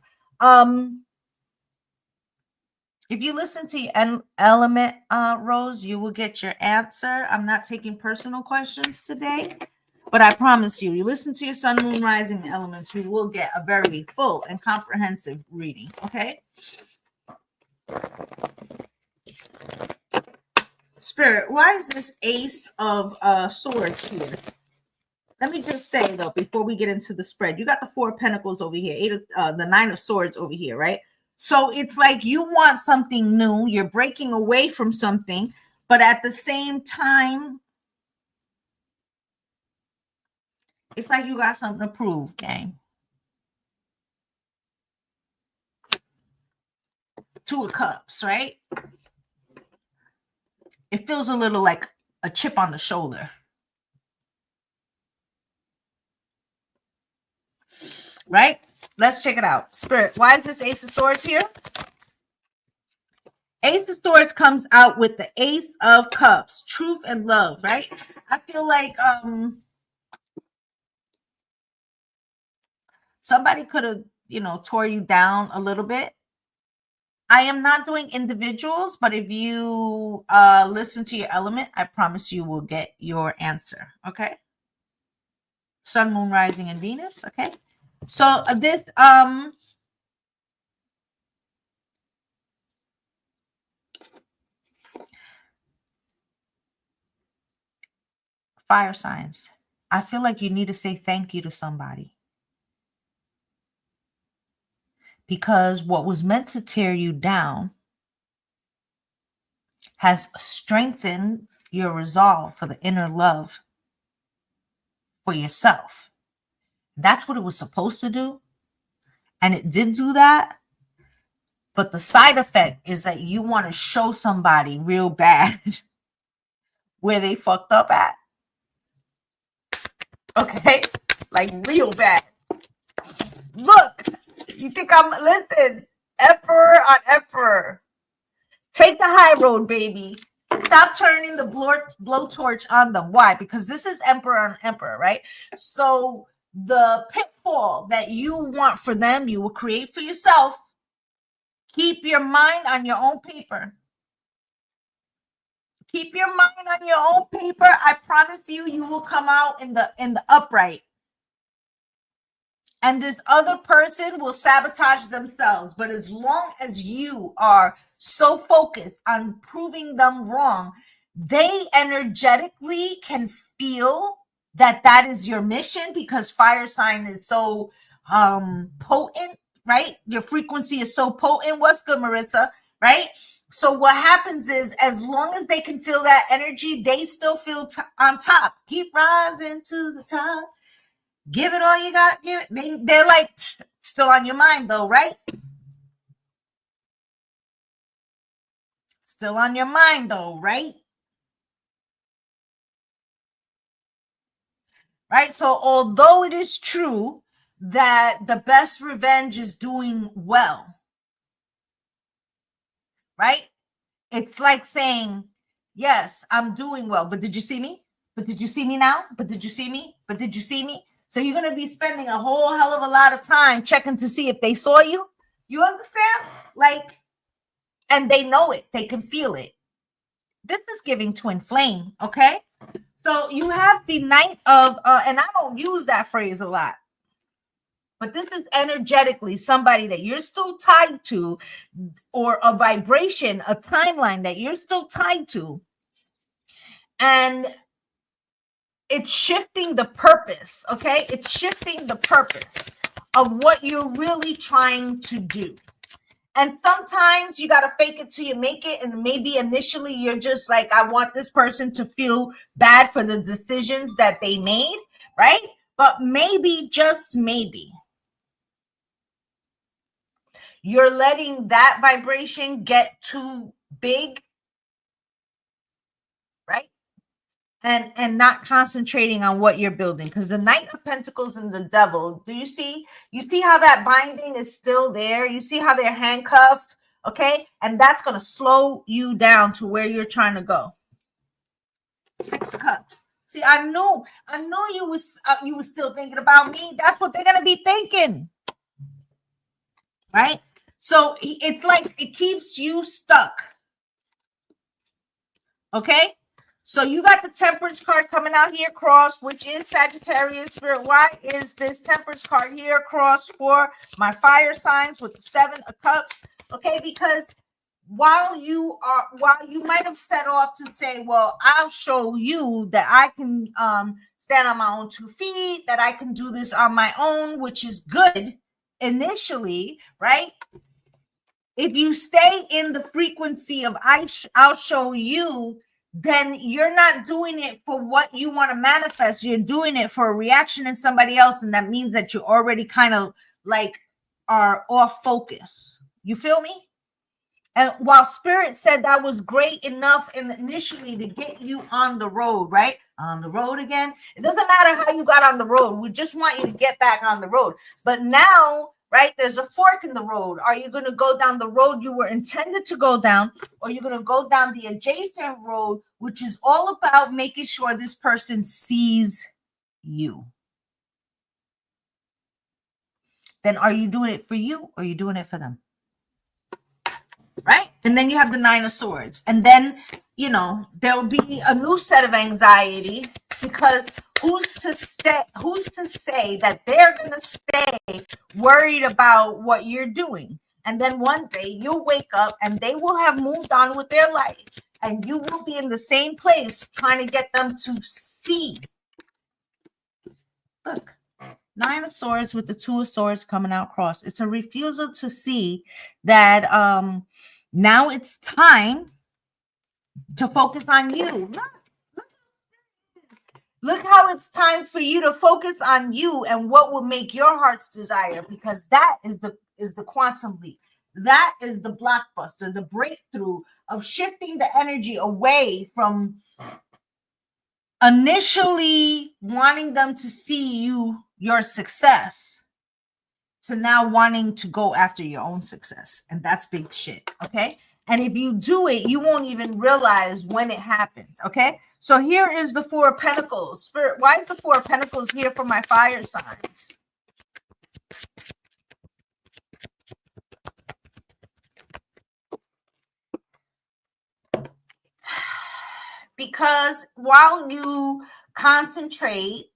If you listen to your element, Rose, you will get your answer. I'm not taking personal questions today, but I promise you, you listen to your sun, moon, rising elements, you will get a very full and comprehensive reading. Okay. Spirit, why is this Ace of Swords here? Let me just say though, before we get into the spread, you got the Four of Pentacles over here, the Nine of Swords over here, right? So it's like you want something new, you're breaking away from something, but at the same time, it's like you got something to prove, gang. Two of Cups, right? It feels a little like a chip on the shoulder. Right? Let's check it out. Spirit, why is this Ace of Swords here? Ace of Swords comes out with the Ace of Cups, truth and love, right? I feel like somebody could have, tore you down a little bit. I am not doing individuals, but if you listen to your element, I promise you will get your answer, okay? Sun, moon, rising, and Venus, okay? So this fire signs. I feel like you need to say thank you to somebody. Because what was meant to tear you down has strengthened your resolve for the inner love for yourself. That's what it was supposed to do. And it did do that. But the side effect is that you want to show somebody real bad where they fucked up at. Okay? Like real bad. Look, you think listen, Emperor on Emperor. Take the high road, baby. Stop turning the blowtorch on them. Why? Because this is Emperor on Emperor, right? So the pitfall that you want for them, you will create for yourself. Keep your mind on your own paper. Keep your mind on your own paper. I promise you, you will come out in the upright. And this other person will sabotage themselves. But as long as you are so focused on proving them wrong, they energetically can feel that is your mission, because fire sign is so potent, right? Your frequency is so potent. What's good, Maritza? Right? So what happens is, as long as they can feel that energy, they still feel on top. Keep rising to the top. Give it all you got. Give it. They're like still on your mind though, right? Still on your mind though, right? Right. So although it is true that the best revenge is doing well, right? It's like saying, yes, I'm doing well, but did you see me? But did you see me now? But did you see me? But did you see me? So you're going to be spending a whole hell of a lot of time checking to see if they saw you. You understand? Like, and they know it. They can feel it. This is giving twin flame, okay? So you have the Knight of, and I don't use that phrase a lot, but this is energetically somebody that you're still tied to, or a vibration, a timeline that you're still tied to. And it's shifting the purpose, okay? It's shifting the purpose of what you're really trying to do. And sometimes you got to fake it till you make it. And maybe initially you're just like, I want this person to feel bad for the decisions that they made, right? But maybe, just maybe, you're letting that vibration get too big, right? And not concentrating on what you're building. Because the Knight of Pentacles and the Devil, do you see how that binding is still there? You see how they're handcuffed, okay? And that's going to slow you down to where you're trying to go. Six of Cups. See, I knew you was still thinking about me. That's what they're going to be thinking. right? So it's like it keeps you stuck. Okay? So you got the Temperance card coming out here cross, which is Sagittarius Spirit. Why is this Temperance card here cross for my fire signs with the 7 of Cups? Okay, because while you might have set off to say, well, I'll show you that I can stand on my own 2 feet, that I can do this on my own, which is good initially, right? If you stay in the frequency of I'll show you, then you're not doing it for what you want to manifest. You're doing it for a reaction in somebody else. And that means that you already kind of like are off focus. You feel me? And while Spirit said that was great enough initially to get you on the road, right? On the road again. It doesn't matter how you got on the road. We just want you to get back on the road. But now, right, there's a fork in the road. Are you going to go down the road you were intended to go down, or you're going to go down the adjacent road, which is all about making sure this person sees you? Then are you doing it for you, or are you doing it for them? Right? And then you have the 9 of Swords. And then, you know, there will be a new set of anxiety, because who's to say that they're going to stay worried about what you're doing? And then one day you'll wake up and they will have moved on with their life, and you will be in the same place trying to get them to see. Look. 9 of Swords with the 2 of Swords coming out cross. It's a refusal to see that now it's time to focus on you. Look how it's time for you to focus on you and what will make your heart's desire, because that is the quantum leap. That is the blockbuster, the breakthrough of shifting the energy away from initially wanting them to see your success to now wanting to go after your own success. And that's big shit. Okay. And if you do it, you won't even realize when it happens. Okay. So here is the 4 of Pentacles. Spirit, why is the 4 of Pentacles here for my fire signs? Because while you concentrate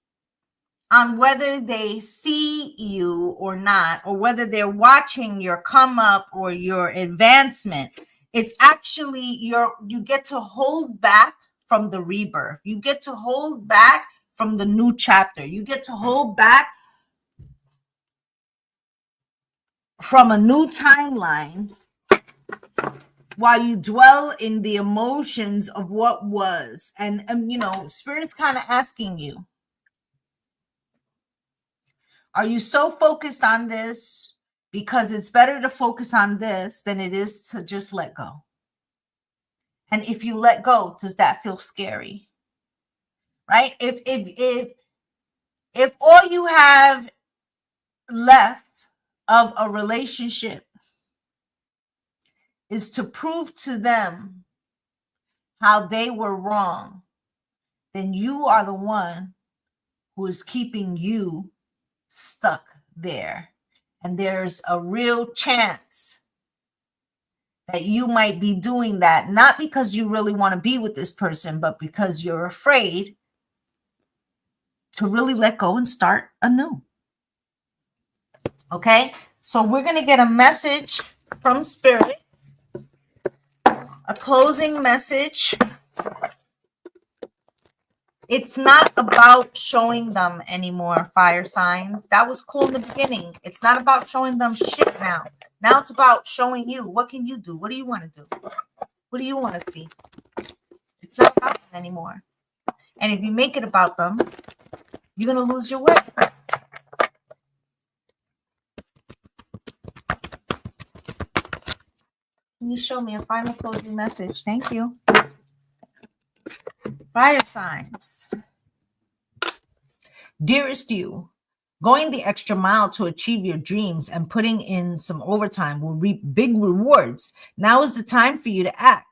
on whether they see you or not, or whether they're watching your come up or your advancement, it's actually you get to hold back from the rebirth. You get to hold back from the new chapter. You get to hold back from a new timeline while you dwell in the emotions of what was. And you know, Spirit's kind of asking you, are you so focused on this because it's better to focus on this than it is to just let go? And if you let go, does that feel scary? Right? If all you have left of a relationship is to prove to them how they were wrong, then you are the one who is keeping you stuck there. And there's a real chance that you might be doing that, not because you really want to be with this person, but because you're afraid to really let go and start anew. Okay, so we're going to get a message from Spirit, a closing message. It's not about showing them anymore, fire signs. That was cool in the beginning. It's not about showing them shit now. Now it's about showing you. What can you do? What do you want to do? What do you want to see? It's not about them anymore. And if you make it about them, you're going to lose your way. Can you show me a final closing message? Thank you. Fire signs. Dearest you, going the extra mile to achieve your dreams and putting in some overtime will reap big rewards. Now is the time for you to act,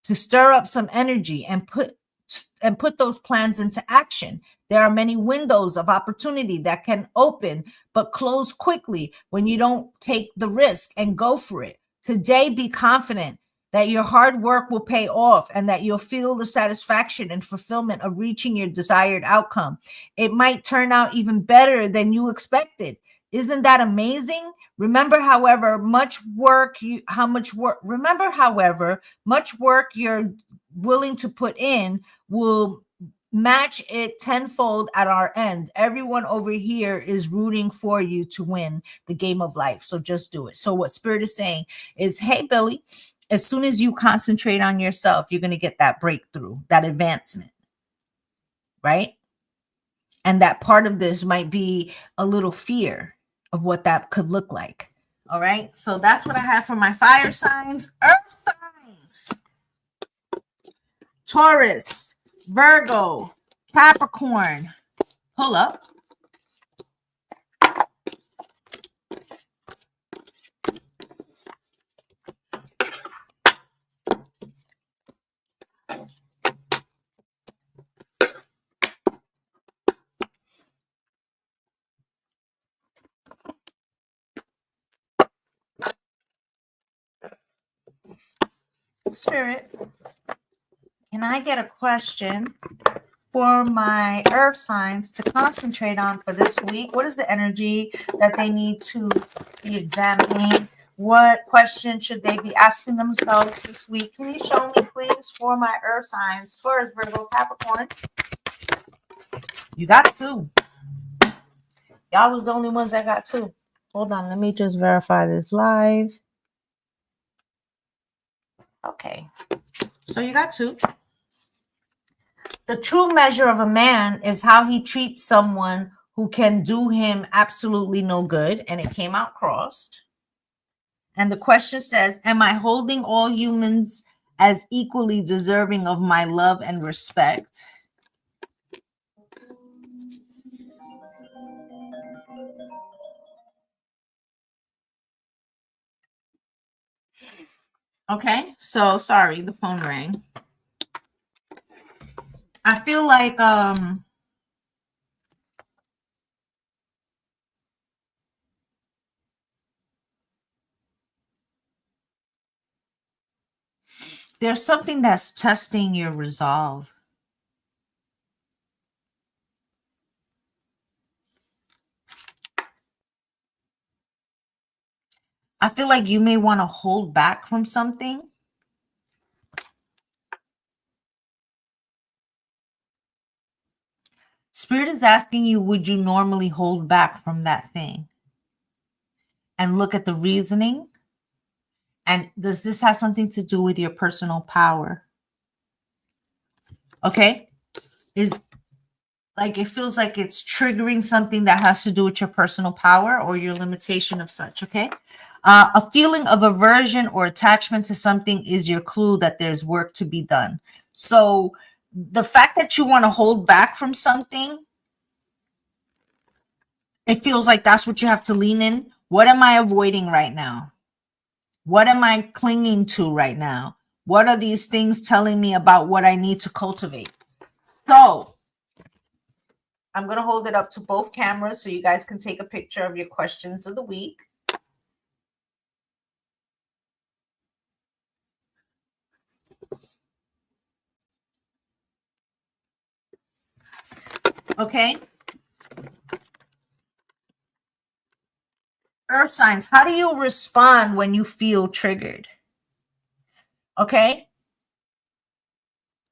to stir up some energy and put put those plans into action. There are many windows of opportunity that can open but close quickly when you don't take the risk and go for it. Today, be confident that your hard work will pay off and that you'll feel the satisfaction and fulfillment of reaching your desired outcome. It might turn out even better than you expected. Isn't that amazing? Remember, however, much work you're willing to put in will match it tenfold at our end. Everyone over here is rooting for you to win the game of life. So just do it. So what Spirit is saying is, hey, Billy, as soon as you concentrate on yourself, you're going to get that breakthrough, that advancement, right? And that part of this might be a little fear of what that could look like. All right. So that's what I have for my fire signs. Earth signs: Taurus, Virgo, Capricorn. Pull up. Spirit, can I get a question for my earth signs to concentrate on for this week? What is the energy that they need to be examining? What question should they be asking themselves this week? Can you show me, please, for my earth signs? Taurus, Virgo, Capricorn. You got 2. Y'all was the only ones that got 2. Hold on, let me just verify this live. Okay, so you got 2. The true measure of a man is how he treats someone who can do him absolutely no good. And it came out crossed. And the question says, am I holding all humans as equally deserving of my love and respect? Okay, so sorry, the phone rang. I feel like there's something that's testing your resolve. I feel like you may want to hold back from something. Spirit is asking you, would you normally hold back from that thing? And look at the reasoning. And does this have something to do with your personal power? Okay. Is like, it feels like it's triggering something that has to do with your personal power or your limitation of such. Okay. A feeling of aversion or attachment to something is your clue that there's work to be done. So the fact that you want to hold back from something, it feels like that's what you have to lean in. What am I avoiding right now? What am I clinging to right now? What are these things telling me about what I need to cultivate? So I'm going to hold it up to both cameras so you guys can take a picture of your questions of the week. Okay. Earth signs, how do you respond when you feel triggered? Okay.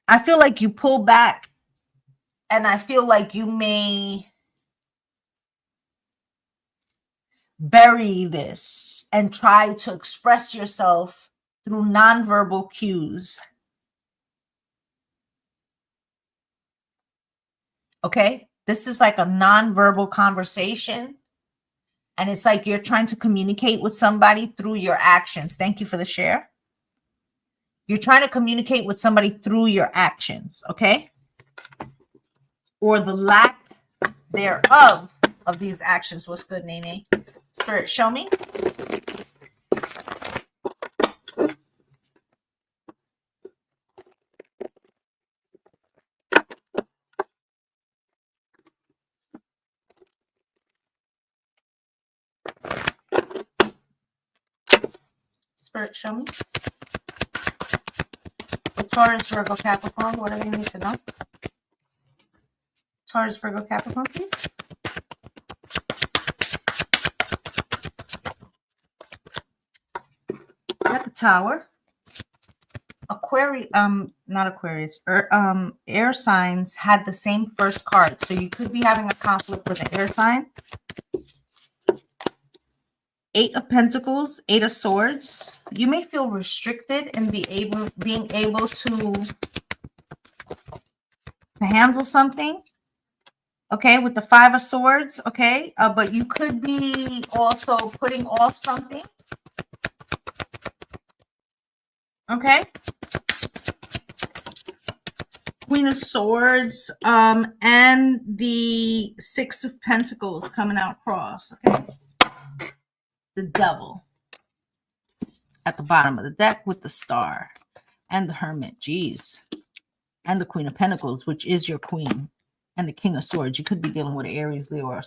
I feel like you pull back, and I feel like you may bury this and try to express yourself through nonverbal cues. Okay. This is like a nonverbal conversation. And it's like you're trying to communicate with somebody through your actions. Thank you for the share. You're trying to communicate with somebody through your actions, okay? Or the lack thereof of these actions. What's good, Nene? Spirit, show me. Spirit, show me. The Taurus, Virgo, Capricorn, what do they need to know? Taurus, Virgo, Capricorn, please. Got the Tower. Not Aquarius, air signs had the same first card. So you could be having a conflict with an air sign. 8 of Pentacles, 8 of Swords. You may feel restricted in being able to handle something. Okay, with the 5 of Swords, okay? But you could be also putting off something. Okay? Queen of Swords, and the 6 of Pentacles coming out cross, okay? The Devil at the bottom of the deck with the Star and the Hermit, geez. And the Queen of Pentacles, which is your queen, and the King of Swords. You could be dealing with an Aries, Leo, or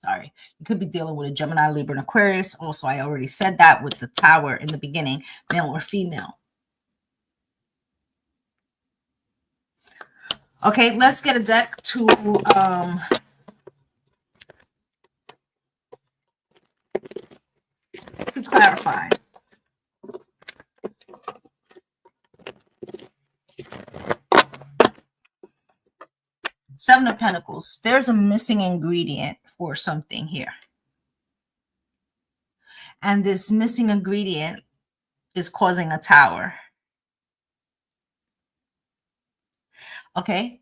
you could be dealing with a Gemini, Libra, and Aquarius. Also, I already said that with the Tower in the beginning, male or female. Okay, let's get a deck to clarify. Seven of Pentacles. There's a missing ingredient for something here. And this missing ingredient is causing a tower. Okay?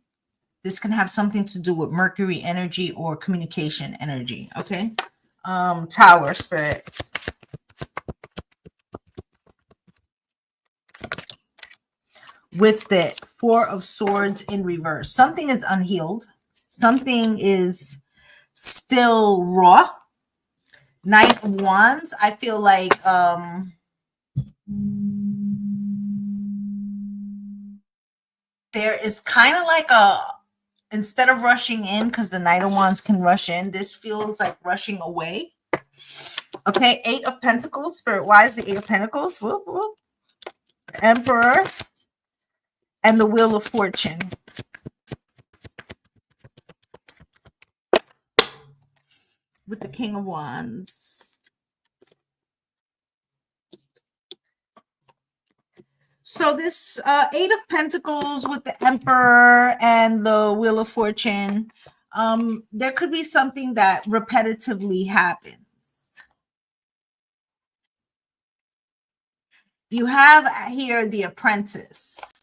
This can have something to do with Mercury energy or communication energy. Okay? Tower, Spirit. With the 4 of Swords in reverse. Something is unhealed. Something is still raw. Knight of Wands. I feel like there is kind of like instead of rushing in, because the Knight of Wands can rush in, this feels like rushing away. Okay, 8 of Pentacles. Spirit, why is the 8 of Pentacles? Whoop, whoop. Emperor. And the Wheel of Fortune. With the King of Wands. So this 8 of Pentacles with the Emperor and the Wheel of Fortune, there could be something that repetitively happens. You have here the Apprentice.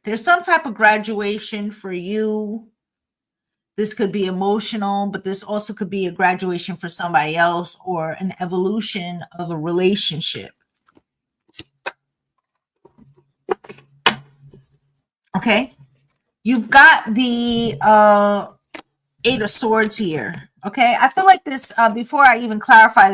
There's some type of graduation for you. This could be emotional, but this also could be a graduation for somebody else or an evolution of a relationship. Okay? You've got the 8 of Swords here. Okay? I feel like this, before I even clarify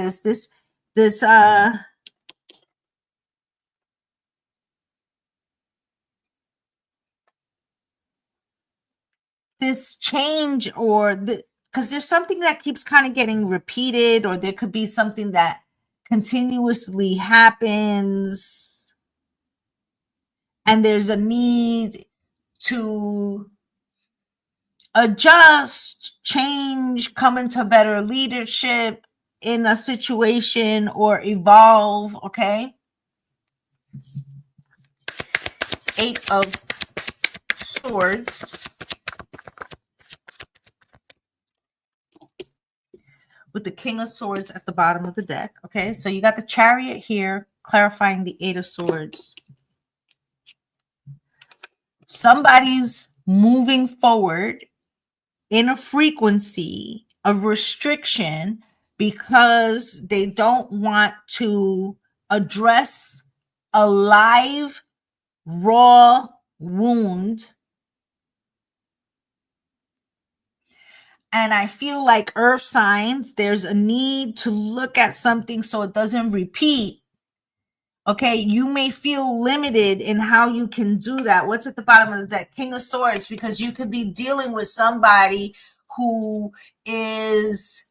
this change, or because there's something that keeps kind of getting repeated, or there could be something that continuously happens, and there's a need to adjust, change, come into better leadership in a situation, or evolve. Okay. 8 of Swords. With the King of Swords at the bottom of the deck. Okay, so you got the Chariot here, clarifying the 8 of Swords. Somebody's moving forward in a frequency of restriction because they don't want to address a live, raw wound. And I feel like earth signs, there's a need to look at something so it doesn't repeat. Okay, you may feel limited in how you can do that. What's at the bottom of the deck? King of Swords, because you could be dealing with somebody who is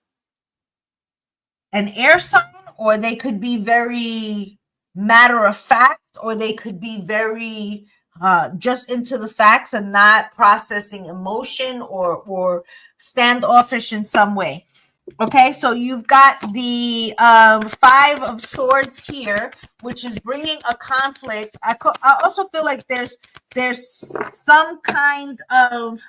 an air sign, or they could be very matter of fact, or they could be very just into the facts and not processing emotion or standoffish in some way. Okay, so you've got the Five of Swords here, which is bringing a conflict. I also feel like there's some kind of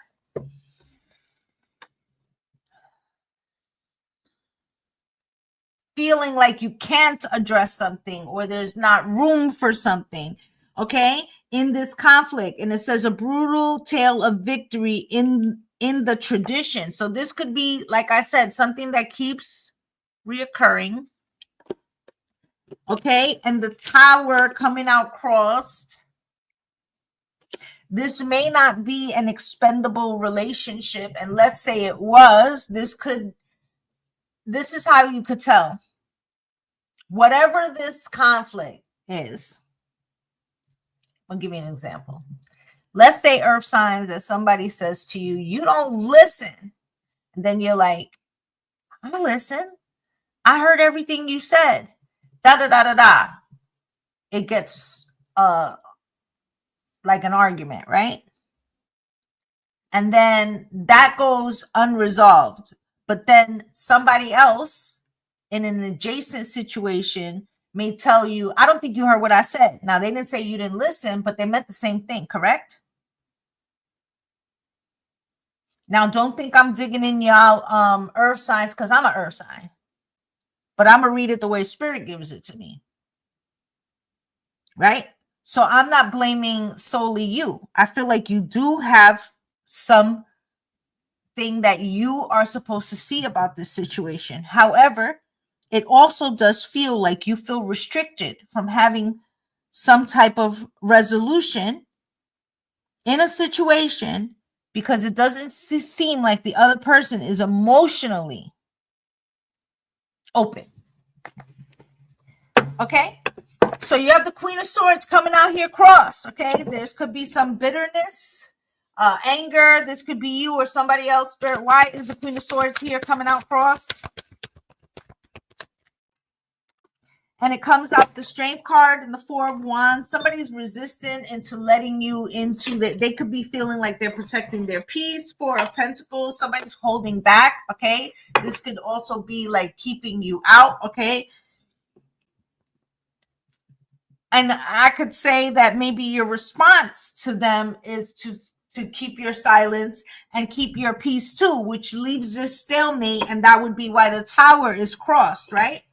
feeling like you can't address something, or there's not room for something, okay, in this conflict. And it says a brutal tale of victory in the tradition. So this could be, like I said, something that keeps reoccurring. Okay, and the Tower coming out crossed. This may not be an expendable relationship, and let's say it was, this is how you could tell. Whatever this conflict is, I'll give you an example. Let's say earth signs, that somebody says to you, you don't listen. And then you're like, I listen. I heard everything you said. Da da da da da. It gets like an argument, right? And then that goes unresolved. But then somebody else in an adjacent situation may tell you, I don't think you heard what I said. Now, they didn't say you didn't listen, but they meant the same thing, correct? Now, don't think I'm digging in y'all earth signs, because I'm an earth sign. But I'm going to read it the way Spirit gives it to me. Right? So I'm not blaming solely you. I feel like you do have some thing that you are supposed to see about this situation. However, it also does feel like you feel restricted from having some type of resolution in a situation, because it doesn't seem like the other person is emotionally open. Okay, so you have the Queen of Swords coming out here cross. Okay, there's could be some bitterness, anger. This could be you or somebody else. Spirit, why is the Queen of Swords here coming out cross? And it comes out the Strength card and the Four of Wands. Somebody's resistant into letting you into that. They could be feeling like they're protecting their peace. Four of Pentacles. Somebody's holding back. Okay, this could also be like keeping you out. Okay, and I could say that maybe your response to them is to keep your silence and keep your peace too, which leaves this stalemate, and that would be why the Tower is crossed, right?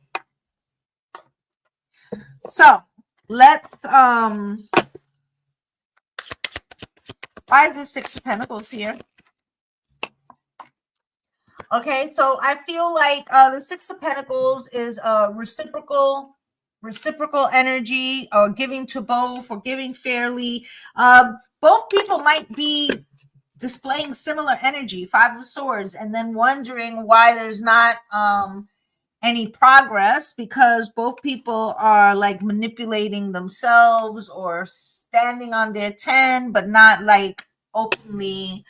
So let's why is the Six of Pentacles here? Okay, so I feel like the Six of Pentacles is a reciprocal energy, or giving to both, or giving fairly. Both people might be displaying similar energy, Five of Swords, and then wondering why there's not any progress, because both people are like manipulating themselves or standing on their 10, but not like openly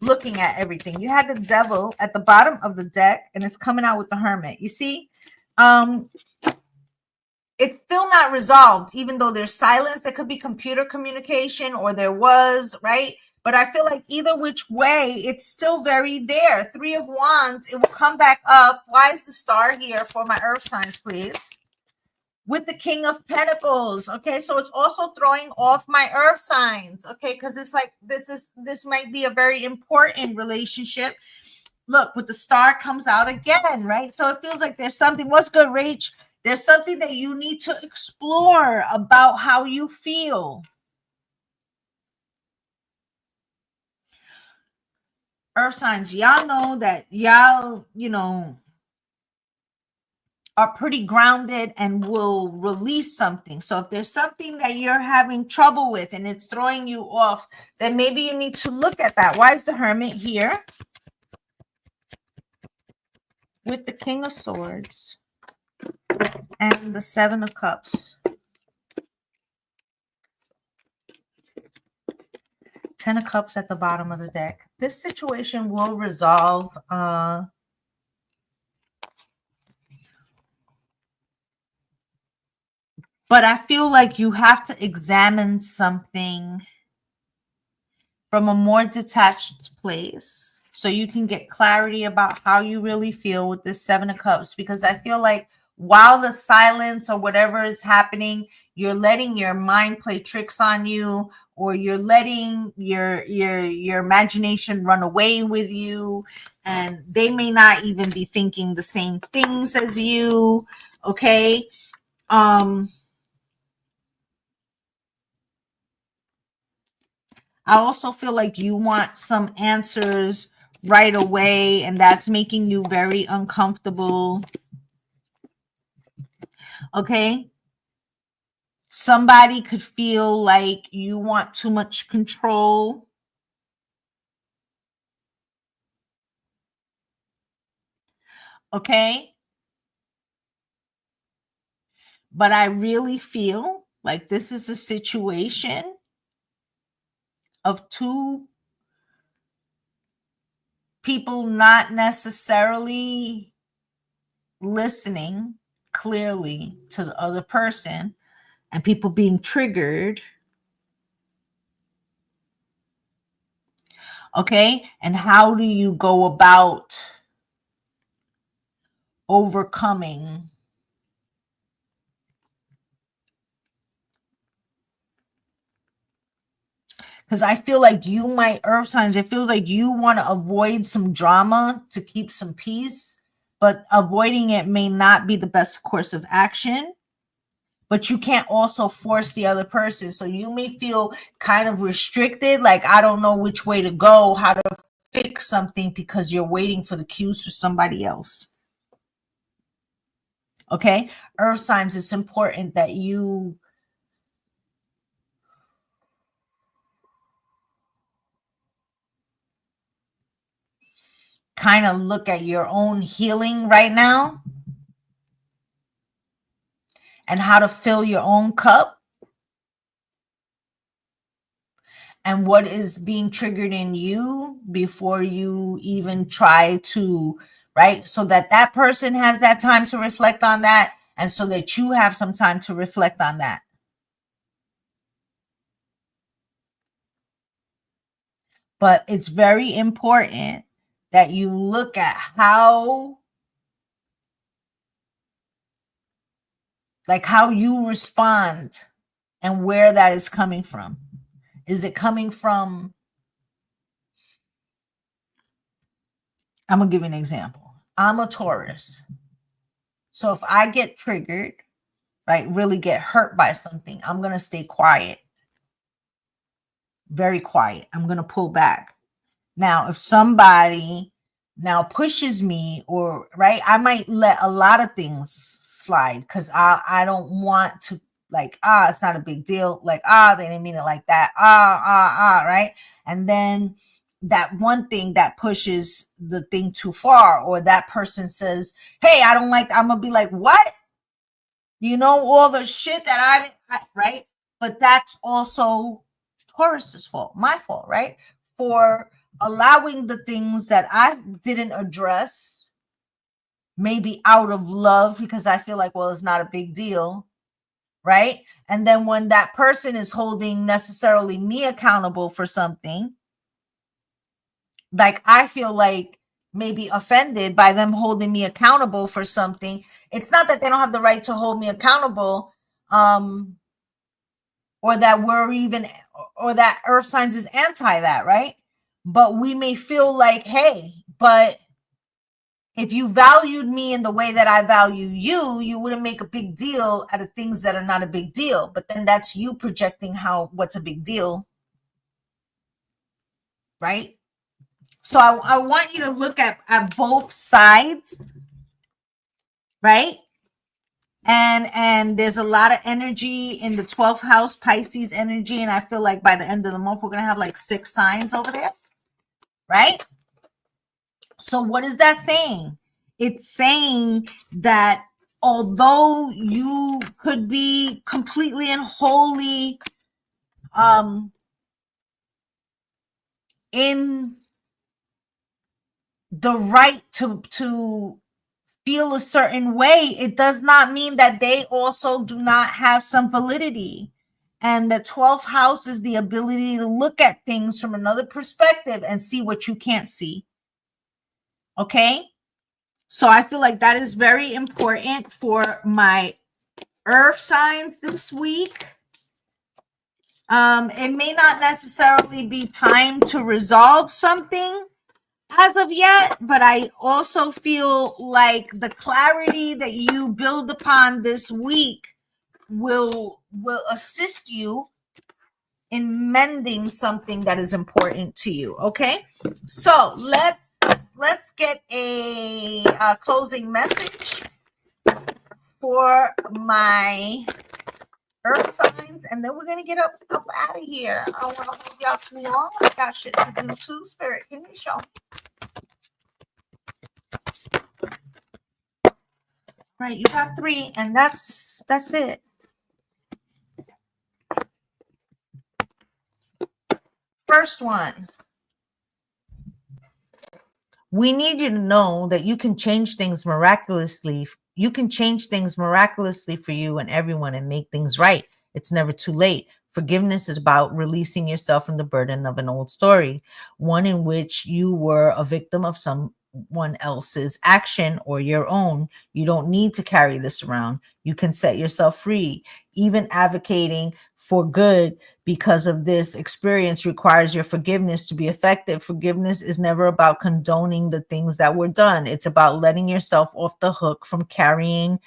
looking at everything. You had the Devil at the bottom of the deck, and it's coming out with the Hermit. You see, it's still not resolved, even though there's silence. There could be computer communication, or there was, right? But I feel like either which way, it's still very there. Three of Wands, it will come back up. Why is the Star here for my earth signs, please? With the King of Pentacles. Okay, so it's also throwing off my earth signs. Okay, because it's like this might be a very important relationship. Look, with the Star comes out again, right? So it feels like there's something. What's good, Rach? There's something that you need to explore about how you feel. Earth signs, y'all know that y'all, are pretty grounded and will release something. So if there's something that you're having trouble with and it's throwing you off, then maybe you need to look at that. Why is the Hermit here? With the King of Swords and the Seven of Cups. Ten of Cups at the bottom of the deck. This situation will resolve. But I feel like you have to examine something from a more detached place so you can get clarity about how you really feel with this Seven of Cups, because I feel like while the silence or whatever is happening, you're letting your mind play tricks on you, or you're letting your imagination run away with you, and they may not even be thinking the same things as you. Okay. I also feel like you want some answers right away, and that's making you very uncomfortable. Okay. Somebody could feel like you want too much control. Okay. But I really feel like this is a situation of two people not necessarily listening clearly to the other person, and people being triggered. Okay. And how do you go about overcoming? Because I feel like you might, earth signs, it feels like you want to avoid some drama to keep some peace, but avoiding it may not be the best course of action. But you can't also force the other person. So you may feel kind of restricted, like, I don't know which way to go, how to fix something, because you're waiting for the cues for somebody else. Okay. Earth signs, it's important that you kind of look at your own healing right now and how to fill your own cup and what is being triggered in you before you even try to, right? So that that person has that time to reflect on that, and so that you have some time to reflect on that. But it's very important that you look at how, like, how you respond and where that is coming from. Is it coming from, I'm going to give you an example. I'm a Taurus. So if I get triggered, right, really get hurt by something, I'm going to stay quiet, very quiet. I'm going to pull back. Now, if somebody now pushes me, or, right, I might let a lot of things slide because I don't want to, like, it's not a big deal. Like, they didn't mean it like that. Right. And then that one thing that pushes the thing too far, or that person says, hey, I don't like, I'm gonna be like, what? You know, all the shit that right? But that's also Taurus's fault, my fault, right? For allowing the things that I didn't address, maybe out of love, because I feel like, well, it's not a big deal, right? And then when that person is holding necessarily me accountable for something, like, I feel like maybe offended by them holding me accountable for something. It's not that they don't have the right to hold me accountable, or that we're even, or that earth signs is anti that, right? But we may feel like, hey, but if you valued me in the way that I value you, you wouldn't make a big deal out of things that are not a big deal. But then that's you projecting what's a big deal, right? So I want you to look at both sides, right? And there's a lot of energy in the 12th house, Pisces energy, and I feel like by the end of the month we're gonna have like 6 signs over there, right? So what is that saying? It's saying that although you could be completely and wholly in the right to feel a certain way, it does not mean that they also do not have some validity. And the 12th house is the ability to look at things from another perspective and see what you can't see. Okay? So I feel like that is very important for my earth signs this week. It may not necessarily be time to resolve something as of yet, but I also feel like the clarity that you build upon this week will assist you in mending something that is important to you. Okay, so let's get a closing message for my earth signs, and then we're gonna get up out of here. I don't want to hold y'all too long. I got shit to do too. Spirit, give me a show. Right, you got 3, and that's it. First one. We need you to know that you can change things miraculously. You can change things miraculously for you and everyone and make things right. It's never too late. Forgiveness is about releasing yourself from the burden of an old story, one in which you were a victim of someone else's action or your own. You don't need to carry this around. You can set yourself free. Even advocating for good because of this experience requires your forgiveness to be effective. Forgiveness is never about condoning the things that were done. It's about letting yourself off the hook from carrying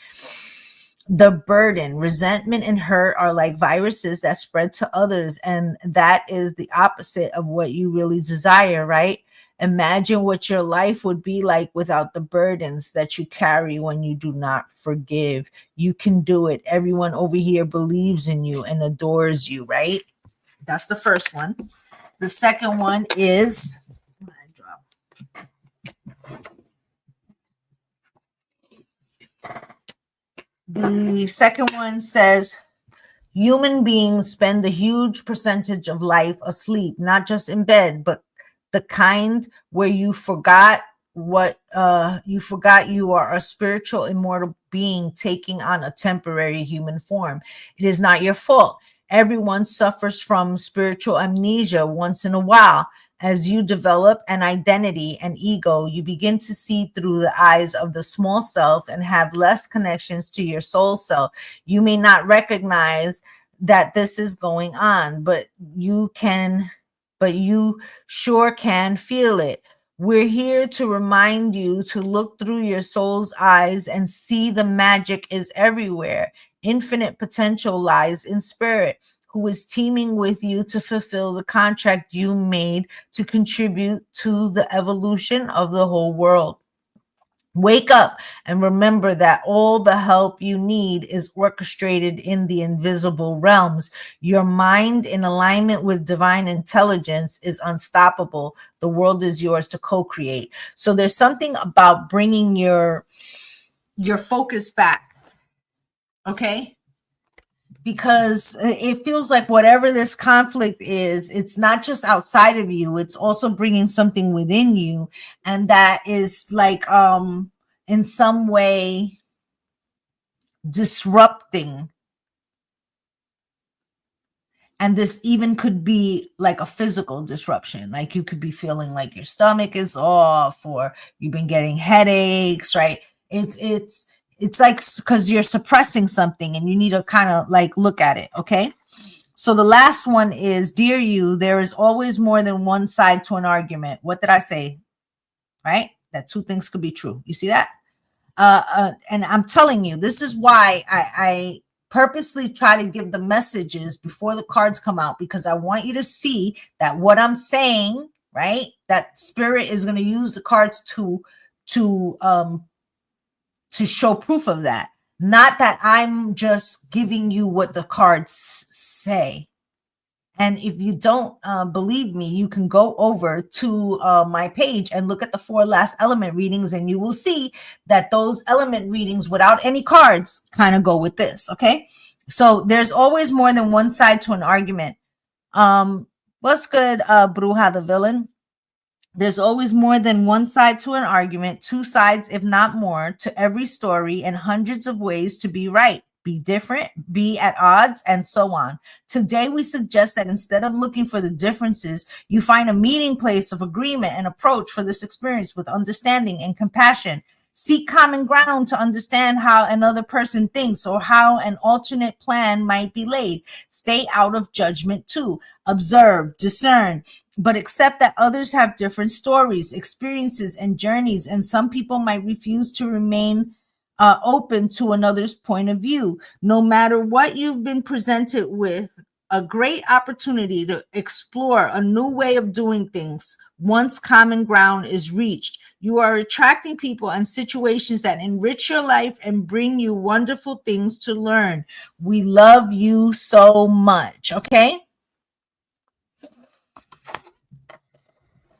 the burden. Resentment and hurt are like viruses that spread to others, and that is the opposite of what you really desire, right? Imagine what your life would be like without the burdens that you carry when you do not forgive. You can do it. Everyone over here believes in you and adores you, right? That's the first one. The second one is the second one says human beings spend a huge percentage of life asleep, not just in bed, but the kind where you forgot you are a spiritual immortal being taking on a temporary human form. It is not your fault. Everyone suffers from spiritual amnesia once in a while. As you develop an identity and ego, you begin to see through the eyes of the small self and have less connections to your soul self. You may not recognize that this is going on, but you sure can feel it. We're here to remind you to look through your soul's eyes and see the magic is everywhere. Infinite potential lies in spirit, who is teaming with you to fulfill the contract you made to contribute to the evolution of the whole world. Wake up and remember that all the help you need is orchestrated in the invisible realms. Your mind, in alignment with divine intelligence, is unstoppable. The world is yours to co-create. So there's something about bringing your focus back, okay? Because it feels like whatever this conflict is, it's not just outside of you, it's also bringing something within you, and that is like in some way disrupting. And this even could be like a physical disruption, like you could be feeling like your stomach is off, or you've been getting headaches, right? It's like because you're suppressing something and you need to kind of like look at it. Okay. So the last one is, dear you, there is always more than one side to an argument. What did I say? Right? That 2 things could be true. You see that? And I'm telling you, this is why I purposely try to give the messages before the cards come out, because I want you to see that what I'm saying, right? That spirit is going to use the cards to show proof of that. Not that I'm just giving you what the cards say. And if you don't believe me, you can go over to my page and look at the 4 last element readings, and you will see that those element readings without any cards kind of go with this. Okay. So there's always more than one side to an argument. What's good, Bruja the villain? There's always more than one side to an argument, two sides, if not more, to every story, and hundreds of ways to be right, be different, be at odds, and so on. Today, we suggest that instead of looking for the differences, you find a meeting place of agreement and approach for this experience with understanding and compassion. Seek common ground to understand how another person thinks or how an alternate plan might be laid. Stay out of judgment too. Observe, discern, but accept that others have different stories, experiences, and journeys, and some people might refuse to remain open to another's point of view. No matter what you've been presented with, a great opportunity to explore a new way of doing things once common ground is reached. You are attracting people and situations that enrich your life and bring you wonderful things to learn. We love you so much. Okay.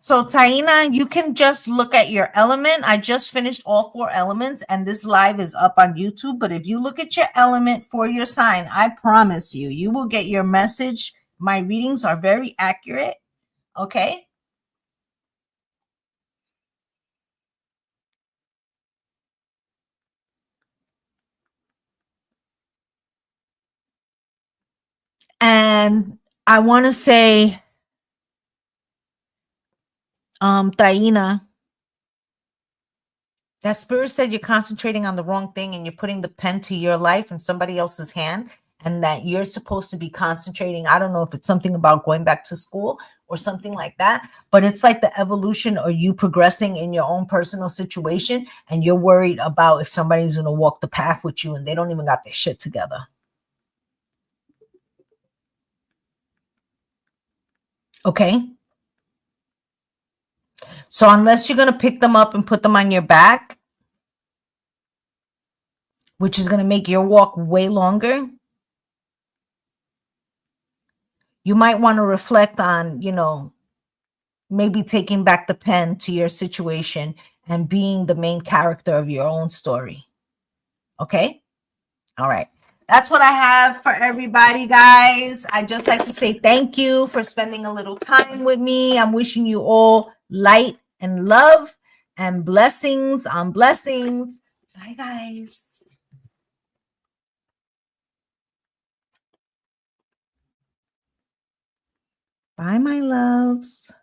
So, Taina, you can just look at your element. I just finished all 4 elements, and this live is up on YouTube. But if you look at your element for your sign, I promise you, you will get your message. My readings are very accurate. Okay. And I want to say, Taina, that spirit said you're concentrating on the wrong thing and you're putting the pen to your life in somebody else's hand, and that you're supposed to be concentrating. I don't know if it's something about going back to school or something like that, but it's like the evolution or you progressing in your own personal situation, and you're worried about if somebody's going to walk the path with you and they don't even got their shit together. Okay. So unless you're going to pick them up and put them on your back, which is going to make your walk way longer, you might want to reflect on, maybe taking back the pen to your situation and being the main character of your own story. Okay? All right. That's what I have for everybody, guys. I just like to say thank you for spending a little time with me. I'm wishing you all light and love and blessings on blessings. Bye, guys. Bye, my loves.